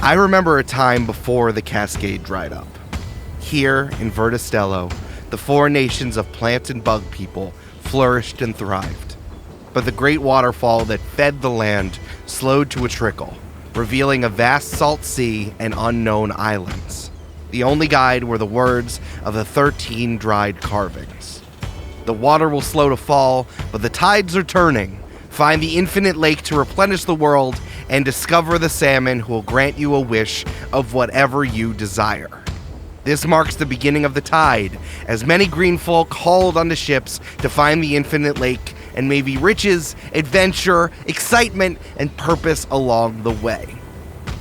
I remember a time before the cascade dried up. Here in Verda Stello, the four nations of plant and bug people flourished and thrived. But the great waterfall that fed the land slowed to a trickle, revealing a vast salt sea and unknown islands. The only guide were the words of the 13 dried carvings. The water will slow to fall, but the tides are turning. Find the infinite lake to replenish the world and discover the salmon who will grant you a wish of whatever you desire. This marks the beginning of the tide, as many green folk hauled onto ships to find the infinite lake and maybe riches, adventure, excitement, and purpose along the way.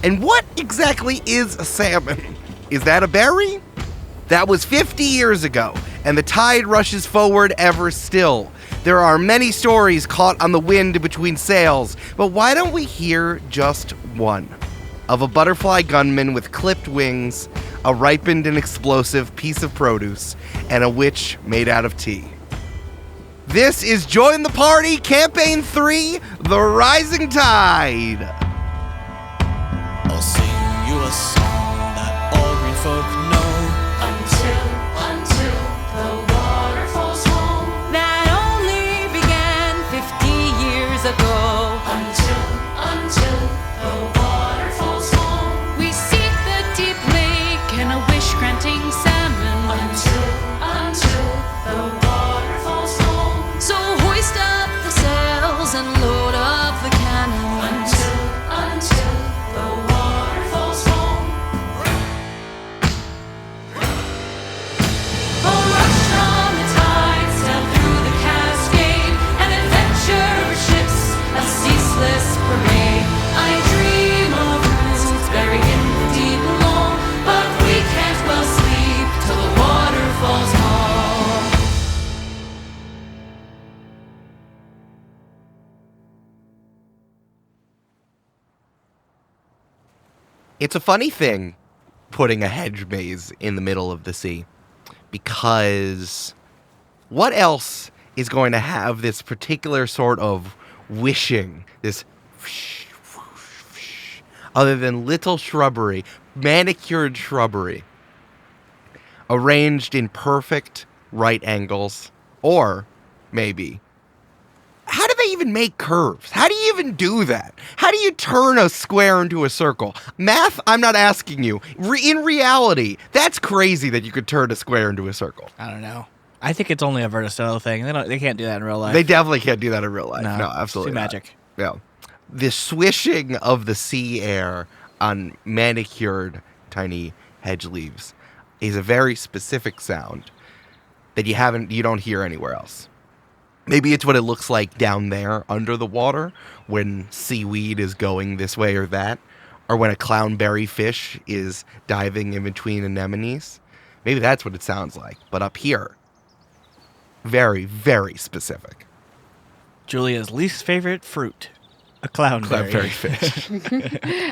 And what exactly is a salmon? Is that a berry? That was 50 years ago, and the tide rushes forward ever still. There are many stories caught on the wind between sails, but why don't we hear just one? Of a butterfly gunman with clipped wings, a ripened and explosive piece of produce, and a witch made out of tea. This is Join the Party, Camp-Paign 3, The Rising Tide. I'll sing you a song that all green folk know. Until the water falls home. That only began 50 years ago. Until the water falls home. We seek the deep lake and a wish-granting salmon. Until the water falls home. So hoist up the sails and load up the cannons. Until the water falls home. A rush on the tide, sail through the cascade, an adventure ships, a ceaseless parade. I dream of roots buried in the deep below, but we can't well sleep till the water falls home. It's a funny thing putting a hedge maze in the middle of the sea, because what else is going to have this particular sort of wishing, this other than little shrubbery, manicured shrubbery, arranged in perfect right angles, or maybe, how do they even make curves? How do you even do that? How do you turn a square into a circle? Math, I'm not asking you. In reality, that's crazy that you could turn a square into a circle. I don't know. I think it's only a Verda Stello thing. They can't do that in real life. They definitely can't do that in real life. No, No, absolutely it's too not. magic. Yeah. The swishing of the sea air on manicured tiny hedge leaves is a very specific sound that you don't hear anywhere else. Maybe it's what it looks like down there under the water when seaweed is going this way or that, or when a clownberry fish is diving in between anemones. Maybe that's what it sounds like. But up here, very, very specific. Julia's least favorite fruit, a clownberry. Clownberry fish.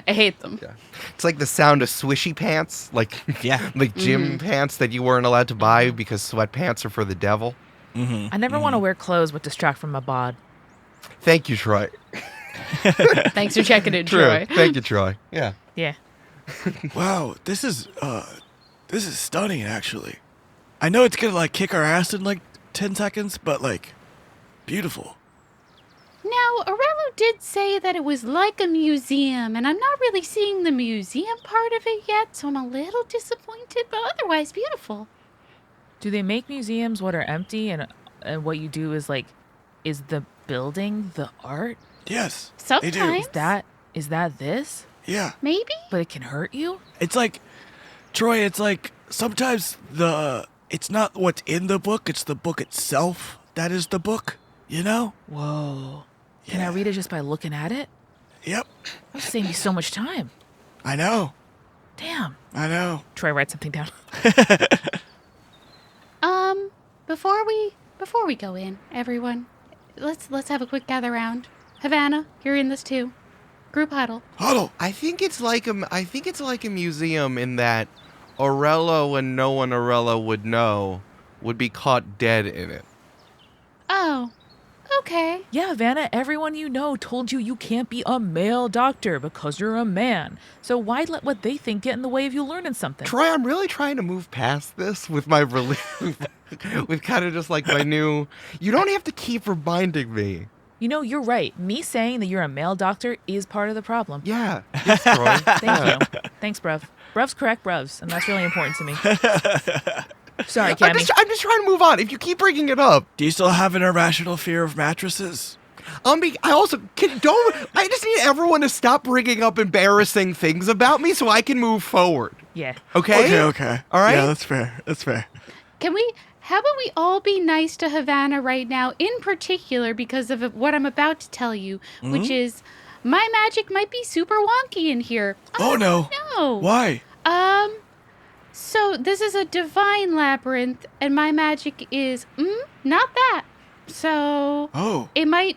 I hate them. Yeah. It's like the sound of swishy pants, like gym pants that you weren't allowed to buy because sweatpants are for the devil. Mm-hmm. I never want to wear clothes with distract from my bod. Thank you, Troy. Thanks for checking in, True. Troy. Thank you, Troy. Yeah. Yeah. Wow, this is stunning, actually. I know it's gonna kick our ass in 10 seconds, but beautiful. Now, Aurelio did say that it was like a museum, and I'm not really seeing the museum part of it yet, so I'm a little disappointed, but otherwise beautiful. Do they make museums what are empty and what you do is is the building the art? Yes, Sometimes. they do. Is that this? Yeah. Maybe? But it can hurt you? It's Troy, it's sometimes it's not what's in the book, it's the book itself that is the book, you know? Whoa. Can I Yeah. read it just by looking at it? Yep. That'll save me so much time. I know. Damn. I know. Troy, write something down. Before we go in, everyone, let's have a quick gather round. Havana, you're in this too. Group huddle. Huddle. I think it's like a museum in that Aurelio and no one Aurelio would know would be caught dead in it. Oh, Okay. Yeah, Havana, everyone you know told you can't be a male doctor because you're a man. So why let what they think get in the way of you learning something? Troy, I'm really trying to move past this with my with kind of just like my new. You don't have to keep reminding me. You know, you're right. Me saying that you're a male doctor is part of the problem. Yeah. Yes, Troy. Thank you. Thanks, bruv. Bruv's correct, bruvs, and that's really important to me. Sorry, I'm Cammy. just trying to move on. If you keep bringing it up, Do you still have an irrational fear of mattresses? I also I just need everyone to stop bringing up embarrassing things about me so I can move forward. Yeah. Okay. Okay. All right. Yeah, that's fair. That's fair. How about we all be nice to Havana right now, in particular because of what I'm about to tell you, which is my magic might be super wonky in here. Oh, no. No. Why? So this is a divine labyrinth, and my magic is not that. So Oh. it might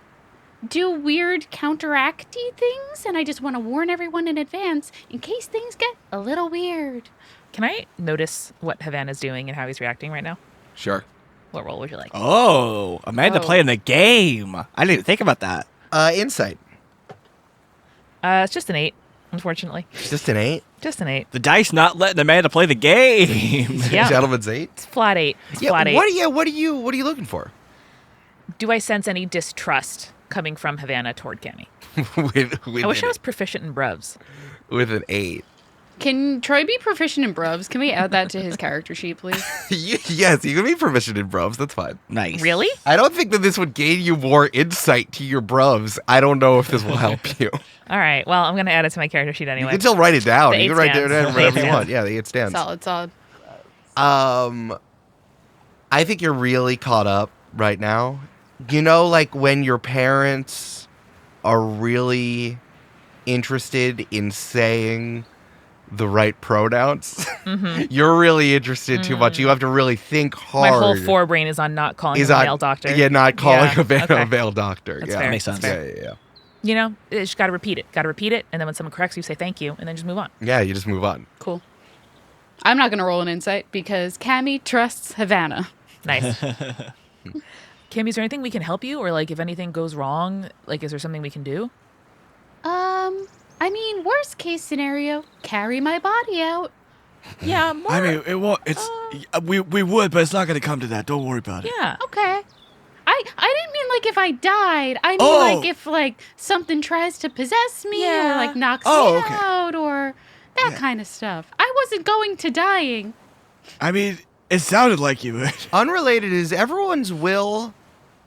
do weird counteracty things, and I just want to warn everyone in advance in case things get a little weird. Can I notice what Havana's doing and how he's reacting right now? Sure. What role would you like? Oh, Amanda playing the game. I didn't even think about that. Insight. It's just an 8, unfortunately. Just an 8. Just an 8. The dice not letting Amanda play the game. Yeah. Gentleman's 8. It's flat 8. It's flat 8. What are you looking for? Do I sense any distrust coming from Havana toward Cammy? with I wish I was proficient in bruvs. with an 8. Can Troy be proficient in bruvs? Can we add that to his character sheet, please? Yes, you can be proficient in bruvs. That's fine. Nice. Really? I don't think that this would gain you more insight to your bruvs. I don't know if this will help you. All right. Well, I'm going to add it to my character sheet anyway. You can still write it down. The You eight can write it stands. down The whatever eight you want. stands. Yeah, the 8 stands. Solid. I think you're really caught up right now. You know, like when your parents are really interested in saying the right pronouns. You're really interested too much. You have to really think hard. My whole forebrain is on not calling him a male doctor. Yeah, not calling Yeah, a male doctor. That's yeah. fair. Makes sense. Yeah. You know, you just got to repeat it. Got to repeat it. And then when someone corrects you, say thank you. And then just move on. Yeah, you just move on. Cool. I'm not going to roll an insight because Cammy trusts Havana. Nice. Kim, is there anything we can help you? Or, like, if anything goes wrong, like, is there something we can do? I mean, worst case scenario, carry my body out. Yeah, more. I mean, it won't. It's we would, but it's not going to come to that. Don't worry about it. Yeah. Okay. I didn't mean like if I died. I mean Oh. like if like something tries to possess me Yeah. or like knocks Oh, me okay. out or that kind of stuff. I wasn't going to dying. I mean, it sounded like you would. Unrelated is everyone's will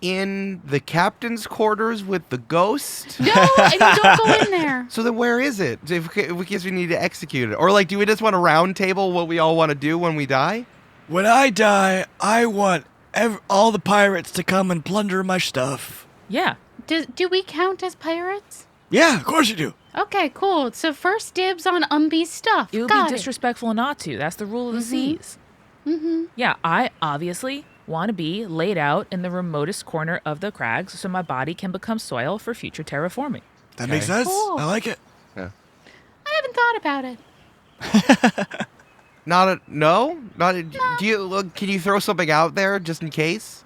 in the captain's quarters with the ghost. No, and you don't go in there. So then where is it? If we guess we need to execute it. Or like, do we just want to round table what we all want to do when we die? When I die, I want all the pirates to come and plunder my stuff. Yeah. Do we count as pirates? Yeah, of course you do. Okay, cool. So first dibs on Umbi's stuff. It would Got be disrespectful not to. That's the rule of the seas. Yeah, I obviously want to be laid out in the remotest corner of the crags so my body can become soil for future terraforming. That makes sense. Cool. I like it. I haven't thought about it. Do you? Can you throw something out there just in case?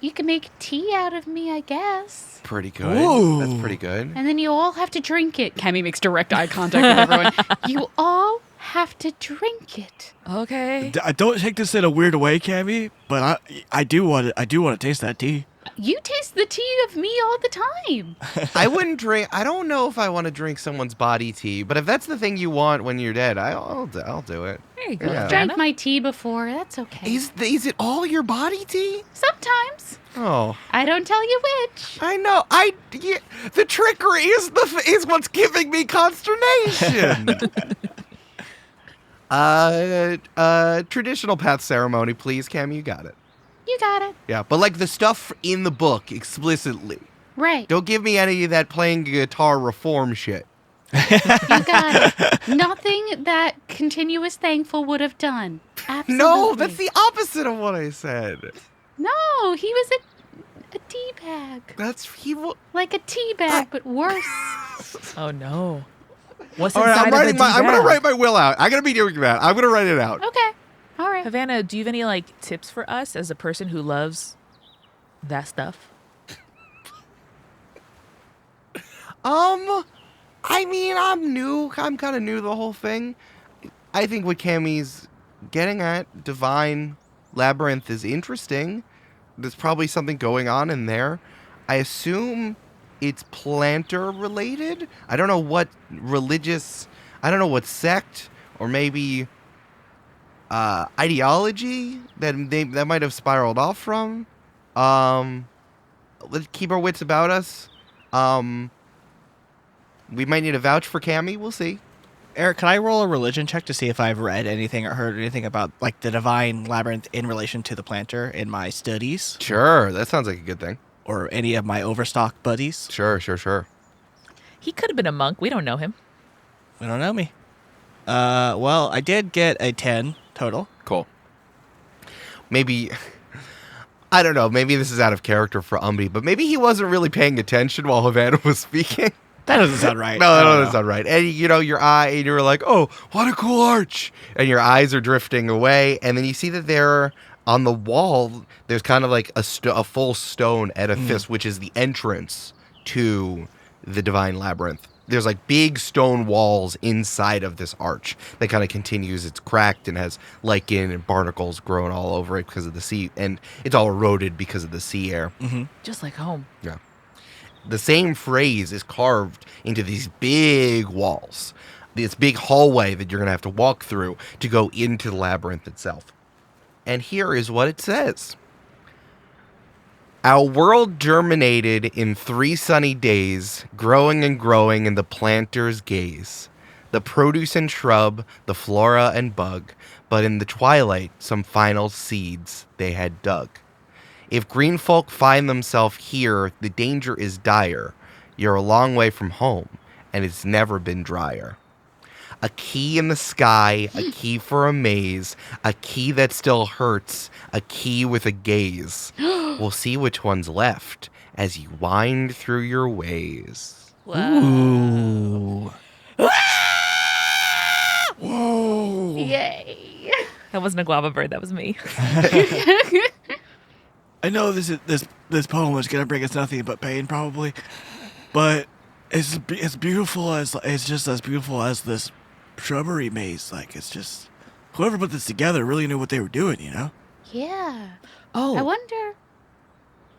You can make tea out of me, I guess. Pretty good. Ooh. That's pretty good. And then you all have to drink it. Cammy makes direct eye contact with everyone. You all have to drink it. Okay. I don't take this in a weird way, Cammy, but I do want to taste that tea. You taste the tea of me all the time. I wouldn't drink. I don't know if I want to drink someone's body tea, but if that's the thing you want when you're dead, I'll do it. There you go. Yeah. Drank Jana. my tea before. That's okay. Is it all your body tea? Sometimes. Oh, I don't tell you which. I know. The trickery is what's giving me consternation. Traditional path ceremony, please, Cam. You got it. You got it. Yeah, but like the stuff in the book explicitly. Right. Don't give me any of that playing guitar reform shit. You got it. Nothing that Continuous Thankful would have done. Absolutely. No, that's the opposite of what I said. No, he was a tea bag. Like a tea bag, but worse. Oh, no. What's All right, inside I'm of the gonna bag? write my will out. I'm gonna be doing that. I'm gonna write it out. Okay. All right. Havana, do you have any, like, tips for us as a person who loves that stuff? I mean, I'm new. I'm kind of new to the whole thing. I think what Cammy's getting at, Divine Labyrinth, is interesting. There's probably something going on in there. I assume it's planter related. I don't know what sect or maybe ideology that might have spiraled off from. Let's keep our wits about us. We might need a vouch for Cammy. We'll see. Eric, can I roll a religion check to see if I've read anything or heard anything about like the Divine Labyrinth in relation to the planter in my studies? Sure, that sounds like a good thing. Or any of my overstock buddies? Sure. He could have been a monk. We don't know him. They don't know me. Well, I did get a 10 total. Cool. Maybe, I don't know, maybe this is out of character for Umbi, but maybe he wasn't really paying attention while Havana was speaking. That doesn't sound right. No, that doesn't sound right. And, your eye, and you're like, oh, what a cool arch. And your eyes are drifting away. And then you see that there on the wall, there's kind of like a full stone edifice, which is the entrance to the Divine Labyrinth. There's like big stone walls inside of this arch that kind of continues. It's cracked and has lichen and barnacles growing all over it because of the sea. And it's all eroded because of the sea air. Mm-hmm. Just like home. Yeah. The same phrase is carved into these big walls, this big hallway that you're going to have to walk through to go into the labyrinth itself. And here is what it says. Our world germinated in 3 sunny days, growing and growing in the planter's gaze. The produce and shrub, the flora and bug, but in the twilight some final seeds they had dug. If green folk find themselves here, the danger is dire. You're a long way from home, and it's never been drier. A key in the sky, a key for a maze, a key that still hurts, a key with a gaze. We'll see which one's left as you wind through your ways. Ooh. Whoa. Yay. That wasn't a guava bird. That was me. I know this poem is gonna bring us nothing but pain, probably, but it's beautiful it's just as beautiful as this shrubbery maze. Like, it's just whoever put this together really knew what they were doing, you know? Yeah. Oh, I wonder,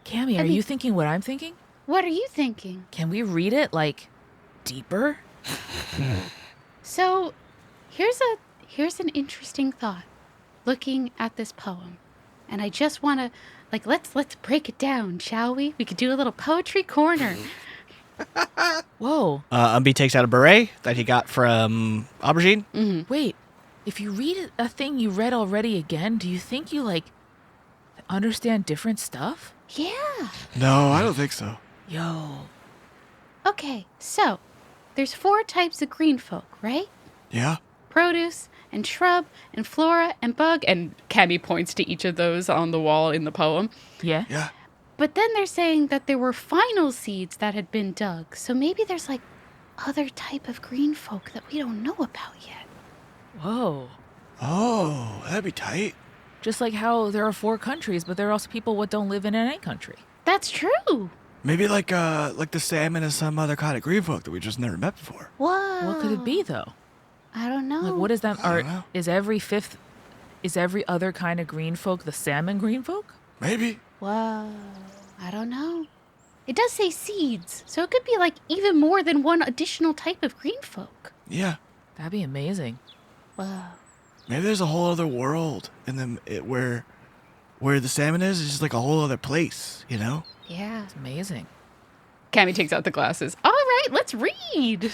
Cammy, are you thinking what I'm thinking? what are you thinking? Can we read it like deeper? So, here's an interesting thought. Looking at this poem, and I just want to, let's break it down, shall we? We could do a little poetry corner. Whoa. Umbi takes out a beret that he got from Aubergine. Mm-hmm. Wait, if you read a thing you read already again, do you think you, understand different stuff? Yeah. No, I don't think so. Yo. Okay, so there's 4 types of green folk, right? Yeah? Produce and shrub and flora and bug, and Cammy points to each of those on the wall in the poem. Yeah? Yeah. But then they're saying that there were final seeds that had been dug, so maybe there's other type of green folk that we don't know about yet. Whoa. Oh, that'd be tight. Just like how there are 4 countries, but there are also people what don't live in any country. That's true. Maybe like the salmon and some other kind of green folk that we just never met before. Whoa. What could it be, though? I don't know. What is that? I don't know. Is every other kind of green folk the salmon green folk? Maybe. Whoa. I don't know. It does say seeds, so it could be even more than one additional type of green folk. Yeah. That'd be amazing. Whoa. Maybe there's a whole other world where the salmon is just like a whole other place, you know? Yeah. It's amazing. Cammy takes out the glasses. All right, let's read.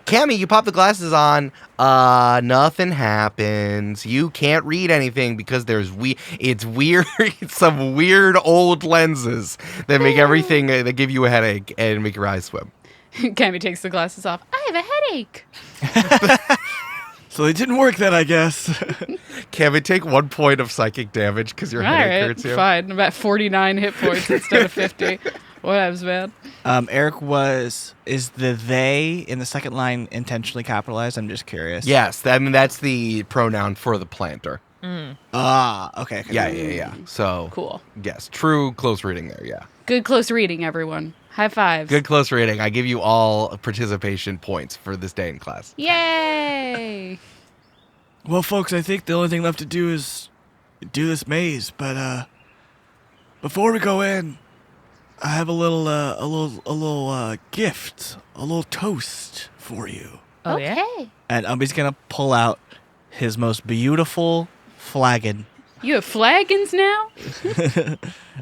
Cammy, you pop the glasses on. Nothing happens. You can't read anything because it's weird. It's some weird old lenses that make everything, that give you a headache and make your eyes swim. Cammy takes the glasses off. I have a headache. So they didn't work then, I guess. Cammy, take 1 point of psychic damage because your All headache right, hurts you. fine. I'm at 49 hit points instead of 50. Whatevs, man. Eric is the they in the second line intentionally capitalized? I'm just curious. Yes, that's the pronoun for the planter. Okay. Yeah. So, Cool. yes, true close reading there, yeah. Good close reading, everyone. High fives. Good close reading. I give you all participation points for this day in class. Yay! Well, folks, I think the only thing left to do is do this maze. But before we go in, I have a little gift, a little toast for you. Oh, yeah? Okay. And Umbi's going to pull out his most beautiful flagon. You have flagons now?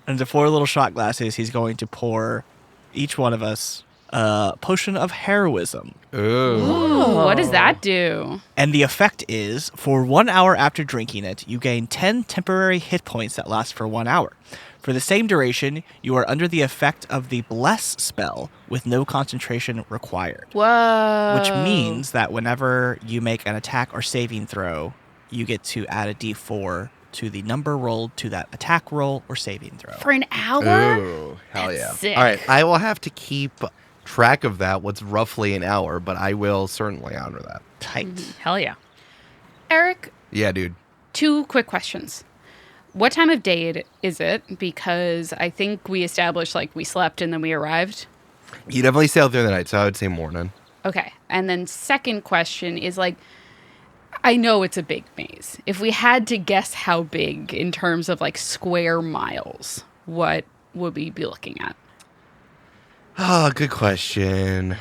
And the 4 little shot glasses, he's going to pour each one of us a potion of heroism. Ooh. Ooh, what does that do? And the effect is, for 1 hour after drinking it, you gain 10 temporary hit points that last for 1 hour. For the same duration, you are under the effect of the Bless spell with no concentration required. Whoa. Which means that whenever you make an attack or saving throw, you get to add a d4 to the number rolled to that attack roll or saving throw. For an hour? Ooh, hell That's yeah. sick. All right, I will have to keep track of that, what's roughly an hour, but I will certainly honor that. Tight. Hell yeah. Eric, Yeah, dude. 2 quick questions. What time of day is it? Because I think we established, like, we slept and then we arrived. You definitely sailed through the night, so I would say morning. Okay. And then second question is, like, I know it's a big maze. If we had to guess how big in terms of, like, square miles, what would we be looking at? Oh, good question.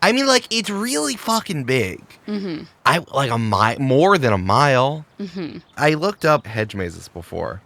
I mean, like, it's really fucking big. Mm-hmm. More than a mile. Mm-hmm. I looked up hedge mazes before.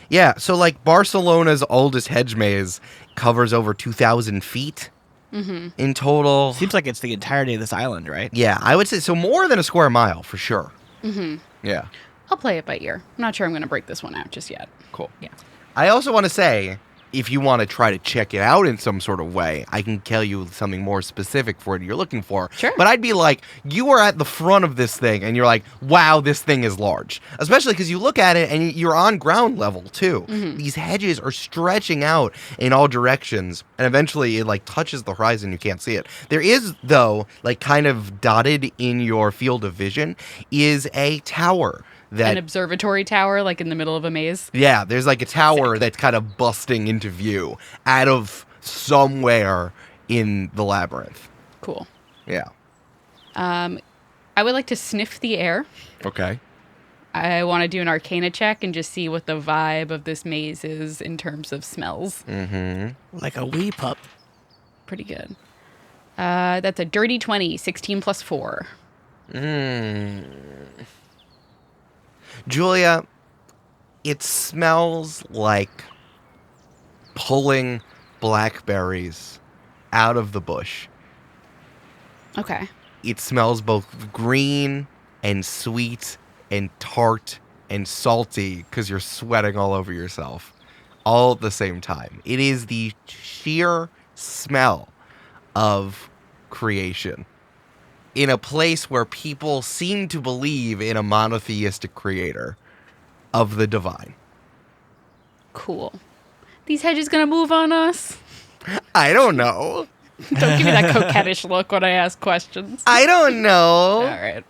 Yeah, so, like, Barcelona's oldest hedge maze covers over 2,000 feet in total. Seems like it's the entirety of this island, right? Yeah, I would say so, more than a square mile, for sure. Mm-hmm. Yeah. I'll play it by ear. I'm not sure I'm going to break this one out just yet. Cool. Yeah. I also want to say, if you want to try to check it out in some sort of way, I can tell you something more specific for what you're looking for. Sure. But I'd be like, you are at the front of this thing, and you're like, wow, this thing is large. Especially because you look at it, and you're on ground level, too. Mm-hmm. These hedges are stretching out in all directions, and eventually it, like, touches the horizon. You can't see it. There is, though, like, kind of dotted in your field of vision, is a tower. An observatory tower, like in the middle of a maze. Yeah, there's like a tower that's kind of busting into view out of somewhere in the labyrinth. Cool. Yeah. I would like to sniff the air. Okay. I want to do an Arcana check and just see what the vibe of this maze is in terms of smells. Mm-hmm. Like a wee pup. Pretty good. That's a dirty 20, 16 plus 4. Julia, it smells like pulling blackberries out of the bush. Okay. It smells both green and sweet and tart and salty because you're sweating all over yourself all at the same time. It is the sheer smell of creation in a place where people seem to believe in a monotheistic creator of the divine. Cool. These hedges gonna move on us? I don't know. Don't give me that coquettish look when I ask questions. I don't know.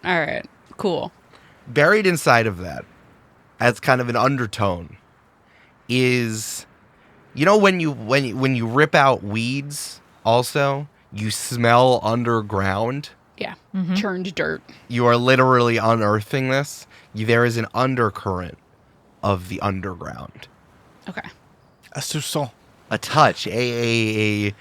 All right. Cool. Buried inside of that, as kind of an undertone, is, you know, when you rip out weeds, also you smell underground. Yeah. Churned dirt. You are literally unearthing this. There is an undercurrent of the underground. Okay. A soupçon. A touch, a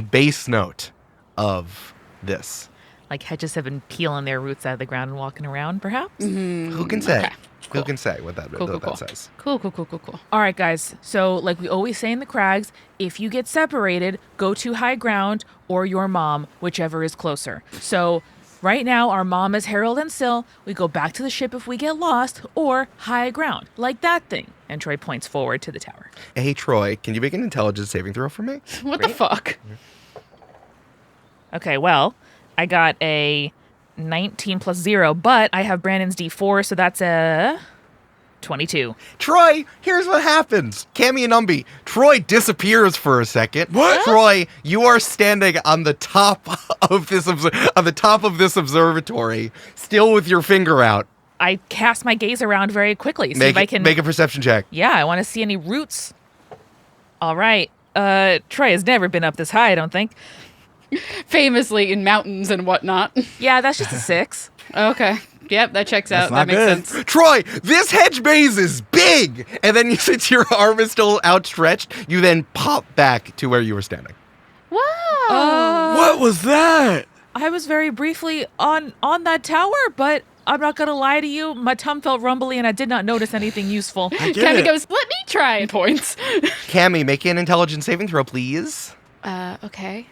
bass note of this. Like hedges have been peeling their roots out of the ground and walking around, perhaps? Who can say? Okay. Who can say what that, Cool. that says? Cool. All right, guys. So, like we always say in the crags, if you get separated, go to high ground or your mom, whichever is closer. So, right now, our mom is Harold and Syl. We go back to the ship if we get lost, or high ground, like that thing. And Troy points forward to the tower. Hey, Troy, can you make an intelligence saving throw for me? What the fuck? Okay, well, I got a 19 plus 0, but I have Brandon's D4, so that's a 22. Troy, here's what happens. Cammy and Umbi. Troy disappears for a second. What? Troy, you are standing on the top of this observatory, still with your finger out. I cast my gaze around very quickly. See if I can make a perception check. Yeah, I want to see any roots. All right. Troy has never been up this high, I don't think. Famously in mountains and whatnot. Yeah, that's just a 6. Okay. Yep, that checks out. That not makes good. sense. Troy, this hedge maze is big! And then since your arm is still outstretched, you then pop back to where you were standing. Wow. What was that? I was very briefly on that tower, but I'm not gonna lie to you. My tongue felt rumbly, and I did not notice anything useful. I get Cammy it. goes, let me try and points. Cammy, make an intelligence saving throw, please. Okay.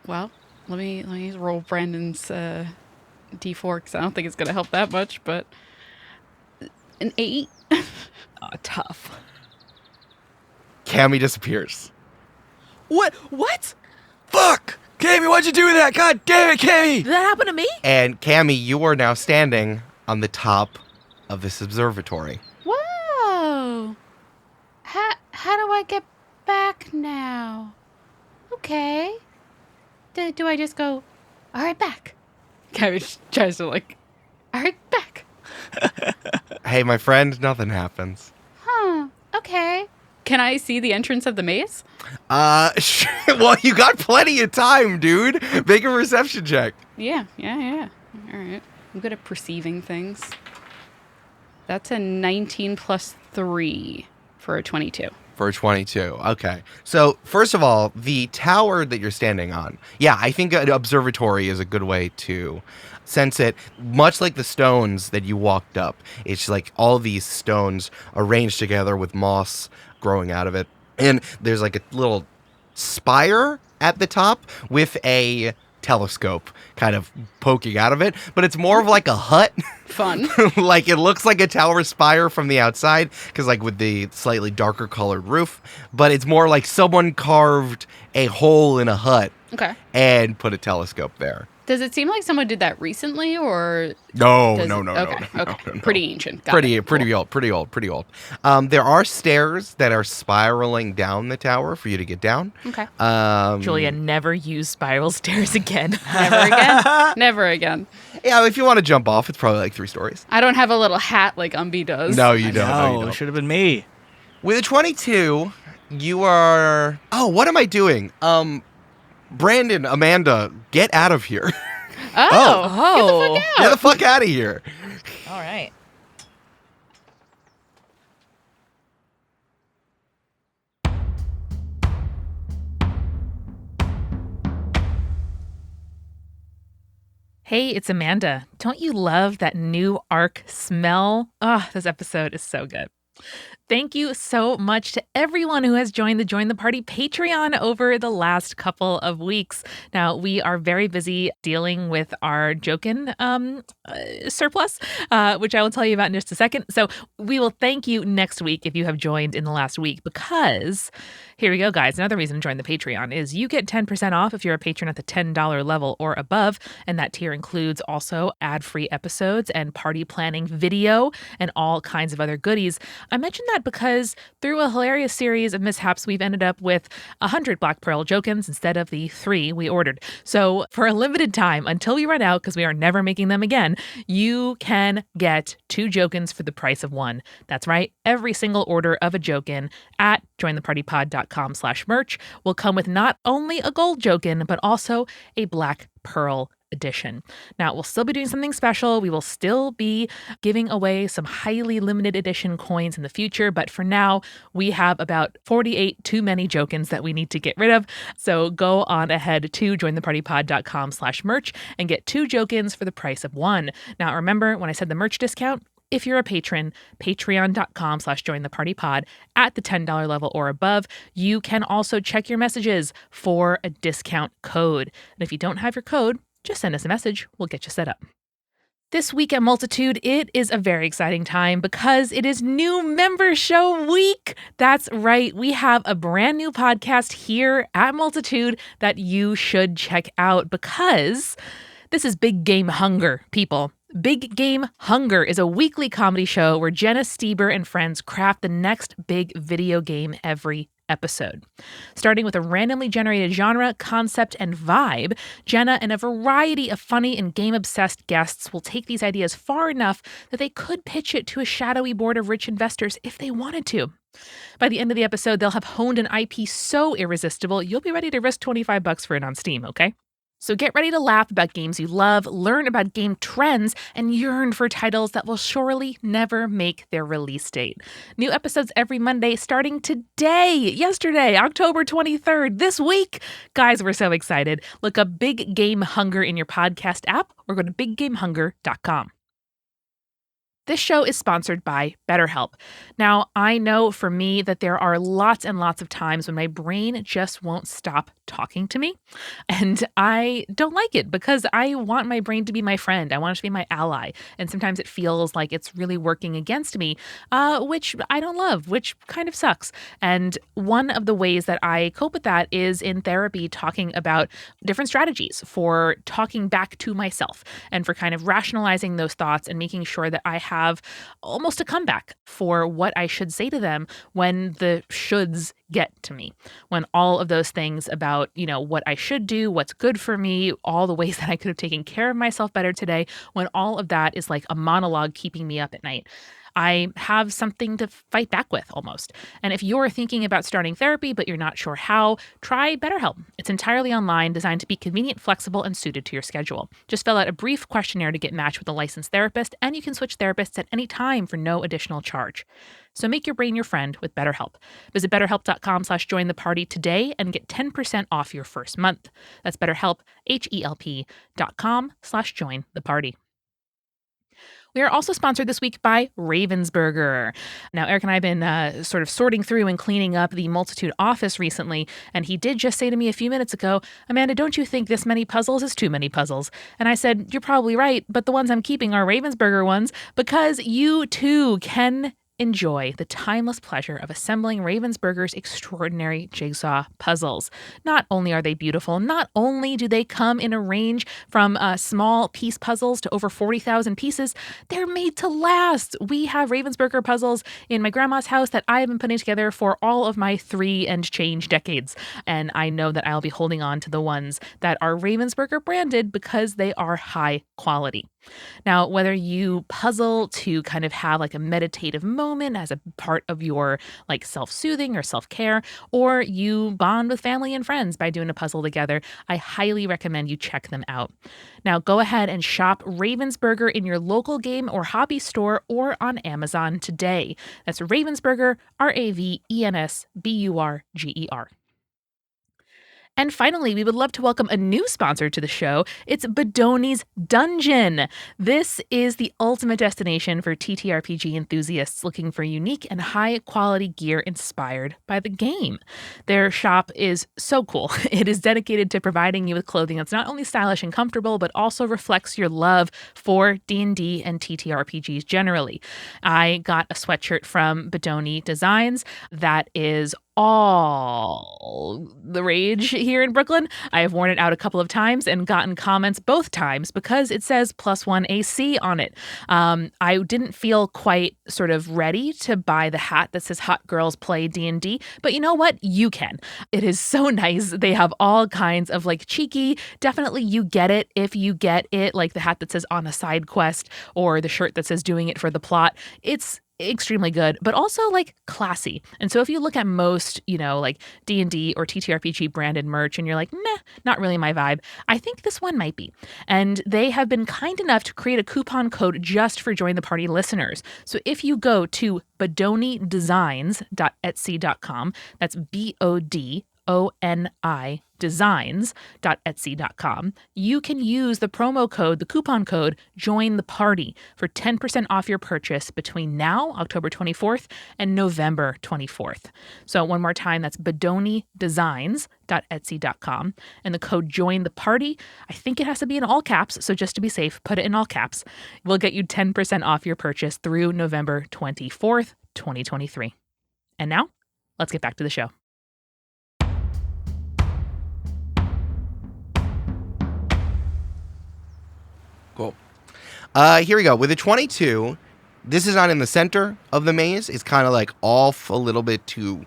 Well, let me roll Brandon's D4 because I don't think it's gonna help that much, but an 8. Oh, tough. Cammy disappears. What? Fuck! Cammy, why'd you do that? God damn it, Cammy! Did that happen to me? And Cammy, you are now standing on the top of this observatory. Whoa. How do I get back now? Okay. Do I just go, all right, back? Cammy tries to all right, back. Hey, my friend, nothing happens. Huh. Okay. Can I see the entrance of the maze? Well, you got plenty of time, dude. Make a perception check. Yeah. All right. I'm good at perceiving things. That's a 19 plus 3 for a 22. For 22. Okay. So, first of all, the tower that you're standing on. Yeah, I think an observatory is a good way to sense it. Much like the stones that you walked up. It's like all these stones arranged together with moss growing out of it. And there's like a little spire at the top with a telescope kind of poking out of it, but it's more of like a hut. Fun. Like it looks like a tower spire from the outside because like with the slightly darker colored roof, but it's more like someone carved a hole in a hut Okay. and put a telescope there. Does it seem like someone did that recently, or No. Okay. Pretty ancient. Got Pretty it. pretty old. There are stairs that are spiraling down the tower for you to get down. Okay. Julia, never use spiral stairs again. Never again. Never again. Yeah, if you want to jump off, it's probably like 3 stories. I don't have a little hat like Umbi does. No, you don't. No, you No, don't. it should have been me. With a 22, you are... Oh, what am I doing? Brandon, Amanda, get out of here. Oh. Get the fuck out of here. All right. Hey, it's Amanda. Don't you love that new arc smell? Oh, this episode is so good. Thank you so much to everyone who has joined the Join the Party Patreon over the last couple of weeks. Now, we are very busy dealing with our Jokin surplus, which I will tell you about in just a second. So we will thank you next week if you have joined in the last week, because here we go, guys. Another reason to join the Patreon is you get 10% off if you're a patron at the $10 level or above. And that tier includes also ad-free episodes and party planning video and all kinds of other goodies. I mentioned that because through a hilarious series of mishaps, we've ended up with 100 Black Pearl Jokins instead of the 3 we ordered. So for a limited time, until we run out, because we are never making them again, you can get 2 Jokins for the price of 1. That's right. Every single order of a Jokin at jointhepartypod.com/merch will come with not only a gold Jokin, but also a Black Pearl edition. Now, we'll still be doing something special. We will still be giving away some highly limited edition coins in the future, but for now, we have about 48 too many Jokins that we need to get rid of. So go on ahead to jointhepartypod.com/merch and get 2 Jokins for the price of 1. Now, remember when I said the merch discount? If you're a patron, patreon.com/jointhepartypod at the $10 level or above, you can also check your messages for a discount code. And if you don't have your code, just send us a message. We'll get you set up. This week at Multitude, it is a very exciting time because it is new member show week. That's right. We have a brand new podcast here at Multitude that you should check out because this is Big Game Hunger, people. Big Game Hunger is a weekly comedy show where Jenna Stieber and friends craft the next big video game every episode. Starting with a randomly generated genre, concept, and vibe, Jenna and a variety of funny and game-obsessed guests will take these ideas far enough that they could pitch it to a shadowy board of rich investors if they wanted to. By the end of the episode, they'll have honed an IP so irresistible, you'll be ready to risk $25 for it on Steam, okay? So get ready to laugh about games you love, learn about game trends, and yearn for titles that will surely never make their release date. New episodes every Monday starting yesterday, October 23rd, this week. Guys, we're so excited. Look up Big Game Hunger in your podcast app or go to biggamehunger.com. This show is sponsored by BetterHelp. Now, I know for me that there are lots and lots of times when my brain just won't stop talking to me. And I don't like it because I want my brain to be my friend. I want it to be my ally. And sometimes it feels like it's really working against me, which I don't love, which kind of sucks. And one of the ways that I cope with that is in therapy, talking about different strategies for talking back to myself and for kind of rationalizing those thoughts and making sure that I have almost a comeback for what I should say to them when the shoulds get to me, when all of those things about, what I should do, what's good for me, all the ways that I could have taken care of myself better today, when all of that is like a monologue keeping me up at night. I have something to fight back with almost. And if you're thinking about starting therapy, but you're not sure how, try BetterHelp. It's entirely online, designed to be convenient, flexible, and suited to your schedule. Just fill out a brief questionnaire to get matched with a licensed therapist, and you can switch therapists at any time for no additional charge. So make your brain your friend with BetterHelp. Visit betterhelp.com/join the party today and get 10% off your first month. That's BetterHelp, HELP.com/join the party. We are also sponsored this week by Ravensburger. Now, Eric and I have been sort of sorting through and cleaning up the Multitude office recently, and he did just say to me a few minutes ago, Amanda, don't you think this many puzzles is too many puzzles? And I said, you're probably right, but the ones I'm keeping are Ravensburger ones because you too can enjoy the timeless pleasure of assembling Ravensburger's extraordinary jigsaw puzzles. Not only are they beautiful, not only do they come in a range from small piece puzzles to over 40,000 pieces, they're made to last. We have Ravensburger puzzles in my grandma's house that I have been putting together for all of my 3 and change decades. And I know that I'll be holding on to the ones that are Ravensburger branded because they are high quality. Now, whether you puzzle to kind of have like a meditative moment as a part of your like self-soothing or self-care, or you bond with family and friends by doing a puzzle together, I highly recommend you check them out. Now, go ahead and shop Ravensburger in your local game or hobby store or on Amazon today. That's Ravensburger, Ravensburger. And finally, we would love to welcome a new sponsor to the show. It's Bedoni's Dungeon. This is the ultimate destination for TTRPG enthusiasts looking for unique and high-quality gear inspired by the game. Their shop is so cool. It is dedicated to providing you with clothing that's not only stylish and comfortable, but also reflects your love for D&D and TTRPGs generally. I got a sweatshirt from Bedoni Designs that is all the rage here in Brooklyn. I have worn it out a couple of times and gotten comments both times because it says +1 AC on it. I didn't feel quite sort of ready to buy the hat that says Hot Girls Play D&D, but you know what? You can. It is so nice. They have all kinds of like cheeky, definitely you get it if you get it, like the hat that says On a Side Quest or the shirt that says Doing It for the Plot. It's extremely good, but also like classy. And so if you look at most, like D&D or TTRPG branded merch and you're like, meh, not really my vibe, I think this one might be. And they have been kind enough to create a coupon code just for Join the Party listeners. So if you go to bedonidesigns.etsy.com, that's BODONI designs.etsy.com, you can use the promo code, the coupon code, Join the Party for 10% off your purchase between now, October 24th, and November 24th. So one more time, that's bedonidesigns.etsy.com, and the code Join the Party, I think it has to be in all caps, so just to be safe, put it in all caps. We'll get you 10% off your purchase through November 24th, 2023. And now, let's get back to the show. Cool. Here we go. With a 22, this is not in the center of the maze. It's kind of like off a little bit to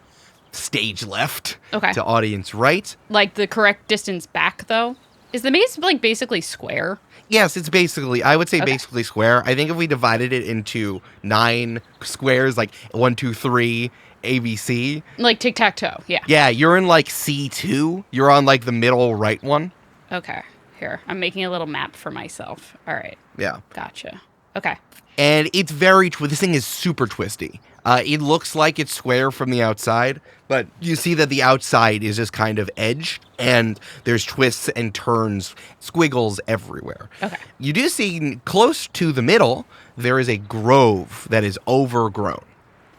stage left Okay. to audience right. Like the correct distance back, though? Is the maze like basically square? Yes, it's basically, I would say Okay. basically square. I think if we divided it into 9 squares, like 1, 2, 3, ABC, Like tic-tac-toe, yeah. yeah, you're in like C2. You're on like the middle right one. Okay, here. I'm making a little map for myself. All right, Yeah. gotcha. Okay. And it's this thing is super twisty. It looks like it's square from the outside, but you see that the outside is just kind of edged, and there's twists and turns, squiggles everywhere. Okay. You do see close to the middle, there is a grove that is overgrown,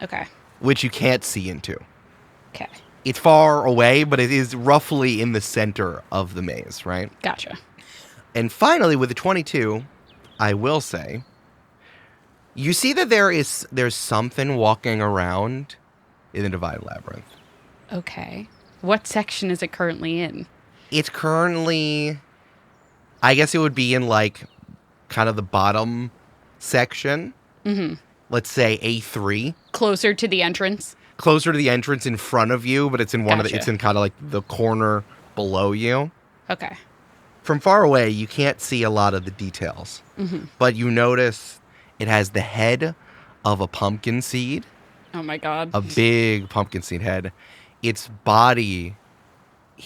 Okay. which you can't see into. Okay. It's far away, but it is roughly in the center of the maze, right? Gotcha. And finally, with the 22, I will say, you see that there's something walking around in the Divide Labyrinth. Okay. What section is it currently in? It's currently, I guess it would be in like kind of the bottom section. Mm-hmm. Let's say A3. Closer to the entrance? Closer to the entrance in front of you, but it's in Gotcha. it's in kind of like the corner below you. Okay. From far away, you can't see a lot of the details, but you notice it has the head of a pumpkin seed, Oh my god. a big pumpkin seed head. Its body,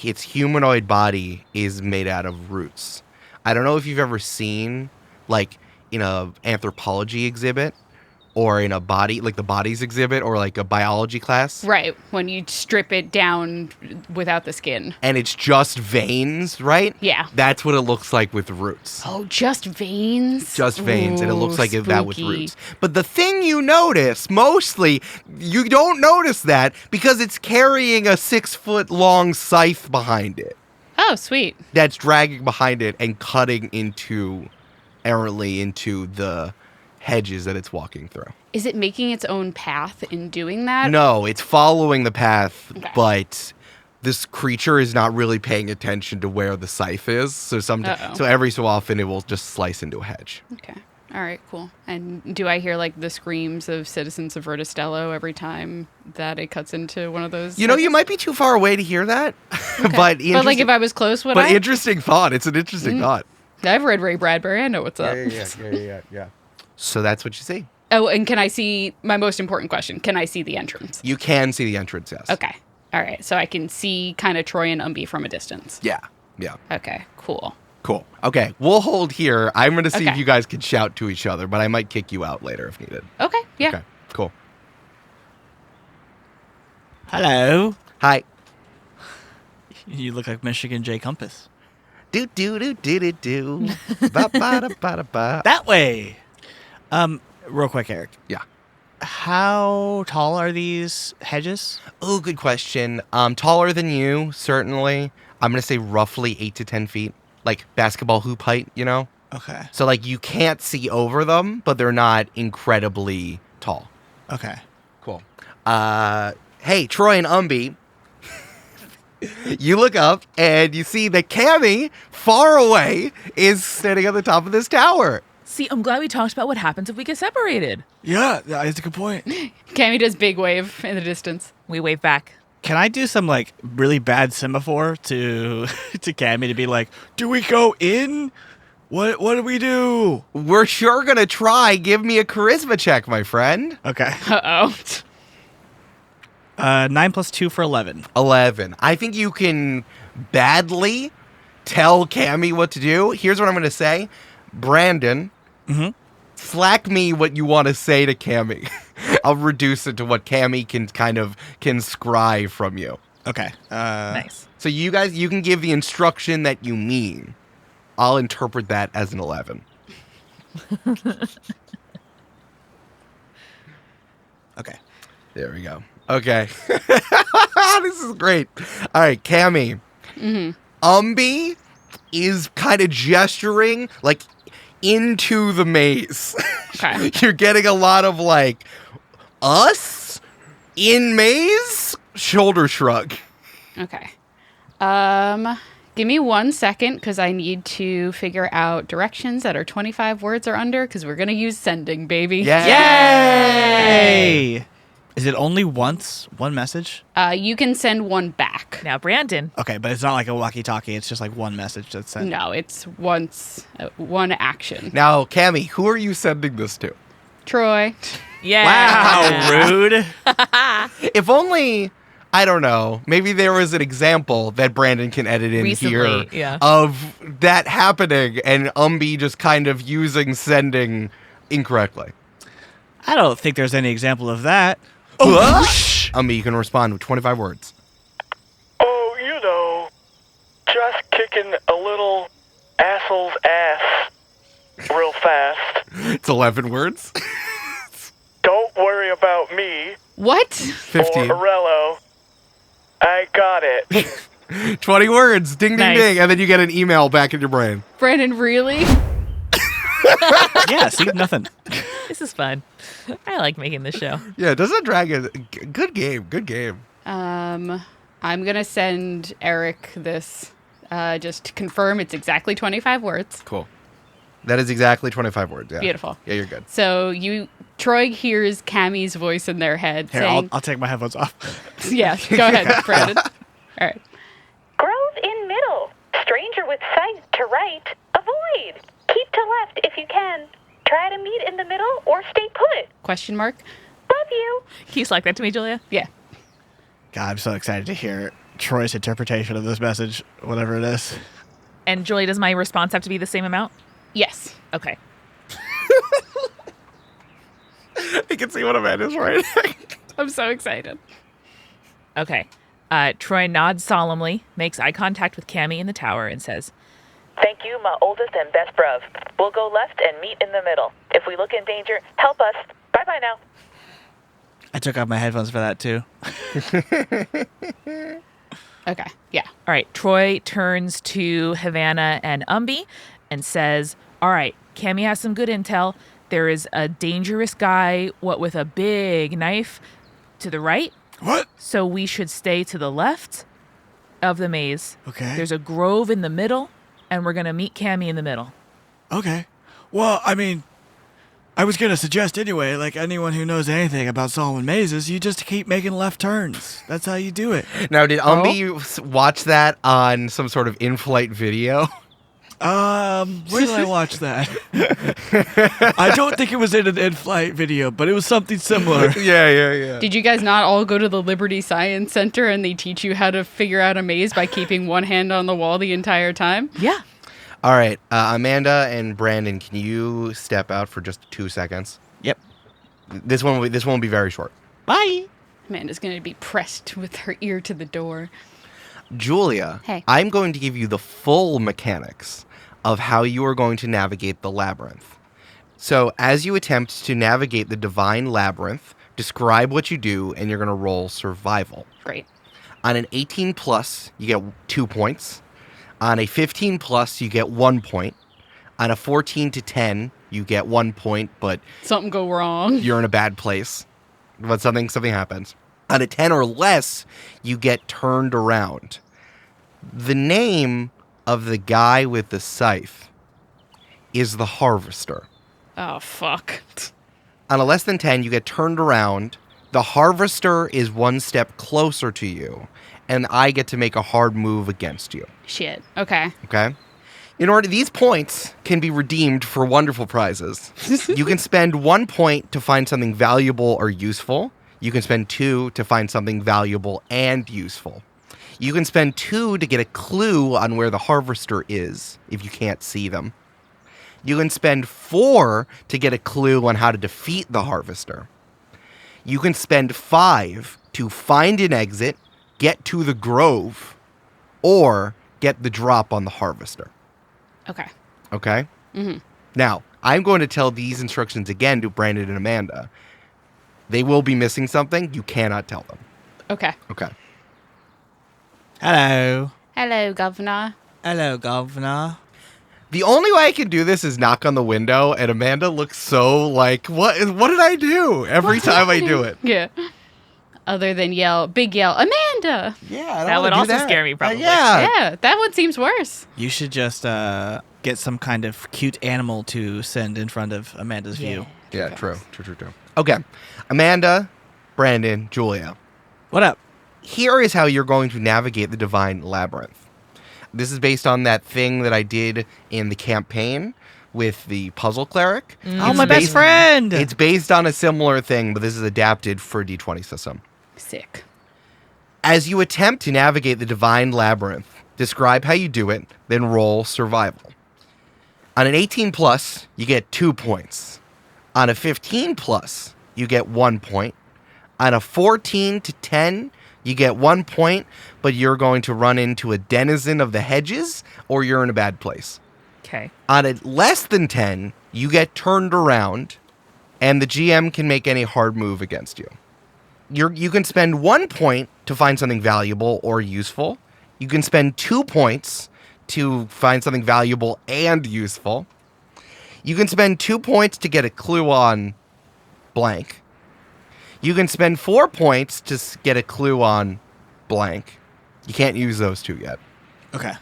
its humanoid body, is made out of roots. I don't know if you've ever seen, like, in a anthropology exhibit, or in a body, like the bodies exhibit, or like a biology class. Right, when you strip it down without the skin. And it's just veins, right? Yeah. That's what it looks like with roots. Oh, just veins? Just veins, and it looks Ooh, like that with spooky. roots. But the thing you notice, mostly, you don't notice that because it's carrying a 6-foot-long scythe behind it Oh, sweet. that's dragging behind it and cutting errantly into the hedges that it's walking through. Is it making its own path in doing that? No, it's following the path, Okay. but this creature is not really paying attention to where the scythe is. So Uh-oh. so every so often it will just slice into a hedge. Okay. All right, cool. And do I hear like the screams of citizens of Verda Stello every time that it cuts into one of those? You know, you might be too far away to hear that, but But like if I was close, would I? interesting thought. It's an interesting thought. I've read Ray Bradbury. I know what's up. Yeah. So that's what you see. Oh, and can I see my most important question? Can I see the entrance? You can see the entrance, yes. Okay. All right. So I can see kind of Troy and Umbi from a distance. Yeah. Okay. Cool. Cool. Okay, we'll hold here. I'm going to see if Okay. you guys can shout to each other, but I might kick you out later if needed. Okay. Yeah. Okay, cool. Hello. Hi. You look like Michigan J. Compass. Do do do do do do. Ba ba da ba da ba. That way. Real quick, Eric. Yeah. How tall are these hedges? Oh, good question. Taller than you, certainly. I'm going to say roughly 8 to 10 feet. Like basketball hoop height, you know? Okay. So, like, you can't see over them, but they're not incredibly tall. Okay. Cool. Hey, Troy and Umbi. You look up and you see that Cammy, far away, is standing at the top of this tower. See, I'm glad we talked about what happens if we get separated. Yeah, that's a good point. Cammy does big wave in the distance. We wave back. Can I do some like really bad semaphore to to Cammy to be like, Do we go in? What do we do? We're sure gonna try. Give me a charisma check, my friend. okay, Uh-oh. 9 plus 2 for 11. 11. I think you can badly tell Cammy what to do. Here's what I'm gonna say. Brandon, slack me what you want to say to Cammy. I'll reduce it to what Cammy can scry from you. Okay. Nice. So you guys, you can give the instruction that you mean. I'll interpret that as an 11. Okay. There we go. Okay. This is great. All right, Cammy. Umbi is kind of gesturing like into the maze. Okay. You're getting a lot of like us in maze shoulder shrug. Okay. Give me 1 second because I need to figure out directions that are 25 words or under because we're going to use sending, baby. Yay! Yay! Is it only once? One message? You can send one back. Now, Brandon. Okay, but it's not like a walkie-talkie. It's just like one message that's sent. No, it's one action. Now, Cammy, who are you sending this to? Troy. Yeah. Wow, rude. If only, I don't know, maybe there was an example that Brandon can edit in Recently, here yeah. of that happening and Umbi just kind of using sending incorrectly. I don't think there's any example of that. Umbi, you can respond with 25 words. Oh, you know, just kicking a little asshole's ass real fast. It's 11 words. Don't worry about me What? 15. or Arello. I got it. 20 words. Ding, ding, Nice. ding. And then you get an email back in your brain. Brandon, really? Yeah, see, nothing. This is fun. I like making this show. Yeah, Dungeons & Dragons. Good game. Good game. I'm gonna send Eric this just to confirm it's exactly 25 words. Cool. That is exactly 25 words. Yeah. Beautiful. Yeah, you're good. So Troy hears Cammy's voice in their head Here, saying, I'll take my headphones off. "Yeah, go ahead, Brandon." All right. Grove in middle. Stranger with sight to right. Avoid. Keep to left if you can. Try to meet in the middle or stay put. Question mark? Love you. Can you select that to me, Julia? Yeah. God, I'm so excited to hear Troy's interpretation of this message, whatever it is. And Julia, does my response have to be the same amount? Yes. Okay. I can see what Amanda's writing. I'm so excited. Okay. Troy nods solemnly, makes eye contact with Cammy in the tower, and says, Thank you, my oldest and best bruv. We'll go left and meet in the middle. If we look in danger, help us. Bye-bye now. I took off my headphones for that, too. Okay. Yeah. All right. Troy turns to Havana and Umbi and says, all right, Cammy has some good intel. There is a dangerous guy, with a big knife to the right. What? So we should stay to the left of the maze. Okay. There's a grove in the middle, and we're going to meet Cammy in the middle. Okay. Well, I mean, I was going to suggest anyway, like anyone who knows anything about Solomon mazes, you just keep making left turns. That's how you do it. Now, did Umbi watch that on some sort of in-flight video? Where did I watch that? I don't think it was in an in-flight video, but it was something similar. Yeah. Did you guys not all go to the Liberty Science Center and they teach you how to figure out a maze by keeping one hand on the wall the entire time? Yeah. All right, Amanda and Brandon, can you step out for just 2 seconds? Yep. This one will be very short. Bye. Amanda's going to be pressed with her ear to the door. Julia, Hey. I'm going to give you the full mechanics of how you are going to navigate the labyrinth. So, as you attempt to navigate the divine labyrinth, describe what you do, and you're going to roll survival. Great. On an 18 plus, you get 2 points. On a 15 plus, you get 1 point. On a 14 to 10, you get 1 point, but Something go wrong. you're in a bad place. But something happens. On a 10 or less, you get turned around. The name of the guy with the scythe is the Harvester. Oh, fuck. On a less than 10, you get turned around. The Harvester is 1 step closer to you, and I get to make a hard move against you. Shit. Okay. Okay? These points can be redeemed for wonderful prizes. You can spend 1 point to find something valuable or useful. You can spend 2 to find something valuable and useful. You can spend 2 to get a clue on where the Harvester is if you can't see them. You can spend 4 to get a clue on how to defeat the Harvester. You can spend 5 to find an exit, get to the grove, or get the drop on the Harvester. Okay. Okay? Mm-hmm. Now, I'm going to tell these instructions again to Brandon and Amanda. They will be missing something. You cannot tell them. Okay. Okay. Hello. Hello, Governor. Hello, Governor. The only way I can do this is knock on the window, and Amanda looks so like, what did I do? Every time I do it. Yeah. Other than big yell, Amanda! Yeah, I don't That would wanna do also scare me, probably. yeah. Yeah, that one seems worse. You should just get some kind of cute animal to send in front of Amanda's view. Yeah, true. Okay. Amanda, Brandon, Julia. What up? Here is how you're going to navigate the Divine Labyrinth. This is based on that thing that I did in the Camp-Paign with the puzzle cleric. Oh, my best friend! It's based on a similar thing, but this is adapted for a D20 system. Sick. As you attempt to navigate the Divine Labyrinth, describe how you do it, then roll survival. On an 18 plus, you get 2 points. On a 15 plus, you get 1 point. On a 14 to 10, you get 1 point, but you're going to run into a denizen of the hedges, or you're in a bad place. Okay. On a less than 10, you get turned around, and the GM can make any hard move against you. You can spend 1 point to find something valuable or useful. You can spend 2 points to find something valuable and useful. You can spend 2 points to get a clue on blank. You can spend 4 points to get a clue on blank. You can't use those 2 yet. Okay.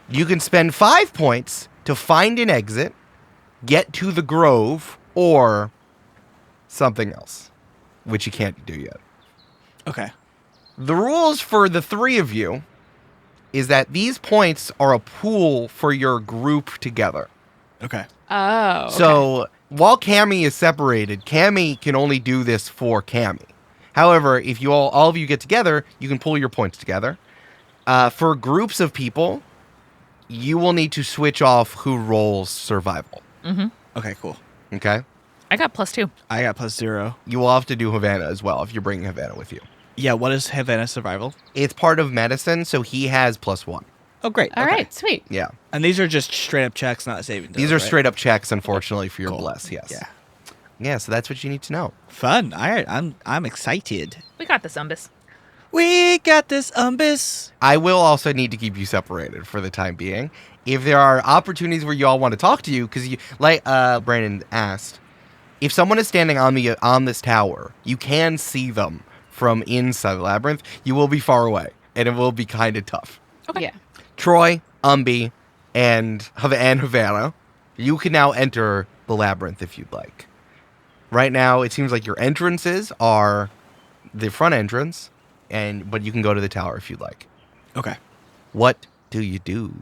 You can spend 5 points to find an exit, get to the grove, or something else, which you can't do yet. Okay. The rules for the 3 of you is that these points are a pool for your group together. Okay. Oh. Okay. So while Cammy is separated, Cammy can only do this for Cammy. However, if you all of you get together, you can pool your points together. For groups of people, you will need to switch off who rolls survival. Mm-hmm. Okay, cool. Okay? I got +2. I got +0. You will have to do Havana as well if you're bringing Havana with you. Yeah, what is Havana survival? It's part of medicine, so he has +1. Oh, great. All okay. right, sweet. Yeah. And these are just straight up checks, not saving throws, These are right? straight up checks, unfortunately, for your Cool. bless, yes. Yeah. Yeah, so that's what you need to know. Fun. All right, I'm excited. We got this, Umbus. We got this, Umbus. I will also need to keep you separated for the time being. If there are opportunities where you all want to talk to you, because you, like Brandon asked, if someone is standing on this tower, you can see them from inside the labyrinth. You will be far away, and it will be kind of tough. Okay. Yeah. Troy, Umbi, and Havana, you can now enter the labyrinth if you'd like. Right now, it seems like your entrances are the front entrance, but you can go to the tower if you'd like. Okay. What do you do?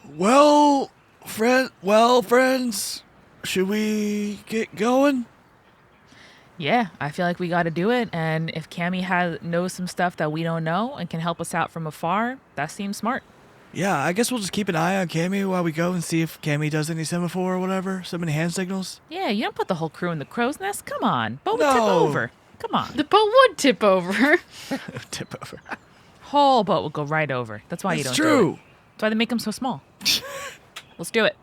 Well, friends, should we get going? Yeah, I feel like we got to do it. And if Cammy knows some stuff that we don't know and can help us out from afar, that seems smart. Yeah, I guess we'll just keep an eye on Cammy while we go and see if Cammy does any semaphore or whatever, so many hand signals. Yeah, you don't put the whole crew in the crow's nest. Come on. Boat would tip No. over. Come on. The boat would tip over. Tip over. Whole boat will go right over. That's why you don't That's do true. it. That's why they make them so small. Let's do it.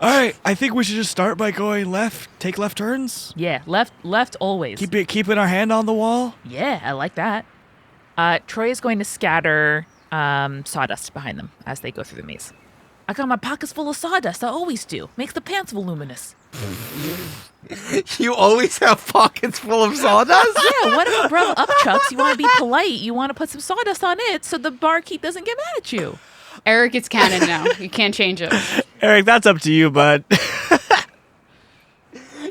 All right, I think we should just start by going left, take left turns. Yeah, left always. Keeping our hand on the wall. Yeah, I like that. Troy is going to scatter sawdust behind them as they go through the maze. I got my pockets full of sawdust. I always do. Makes the pants voluminous. You always have pockets full of sawdust? Yeah, what if a bruv upchucks? You want to be polite. You want to put some sawdust on it so the barkeep doesn't get mad at you. Eric, it's canon now. You can't change it. Eric, that's up to you, bud.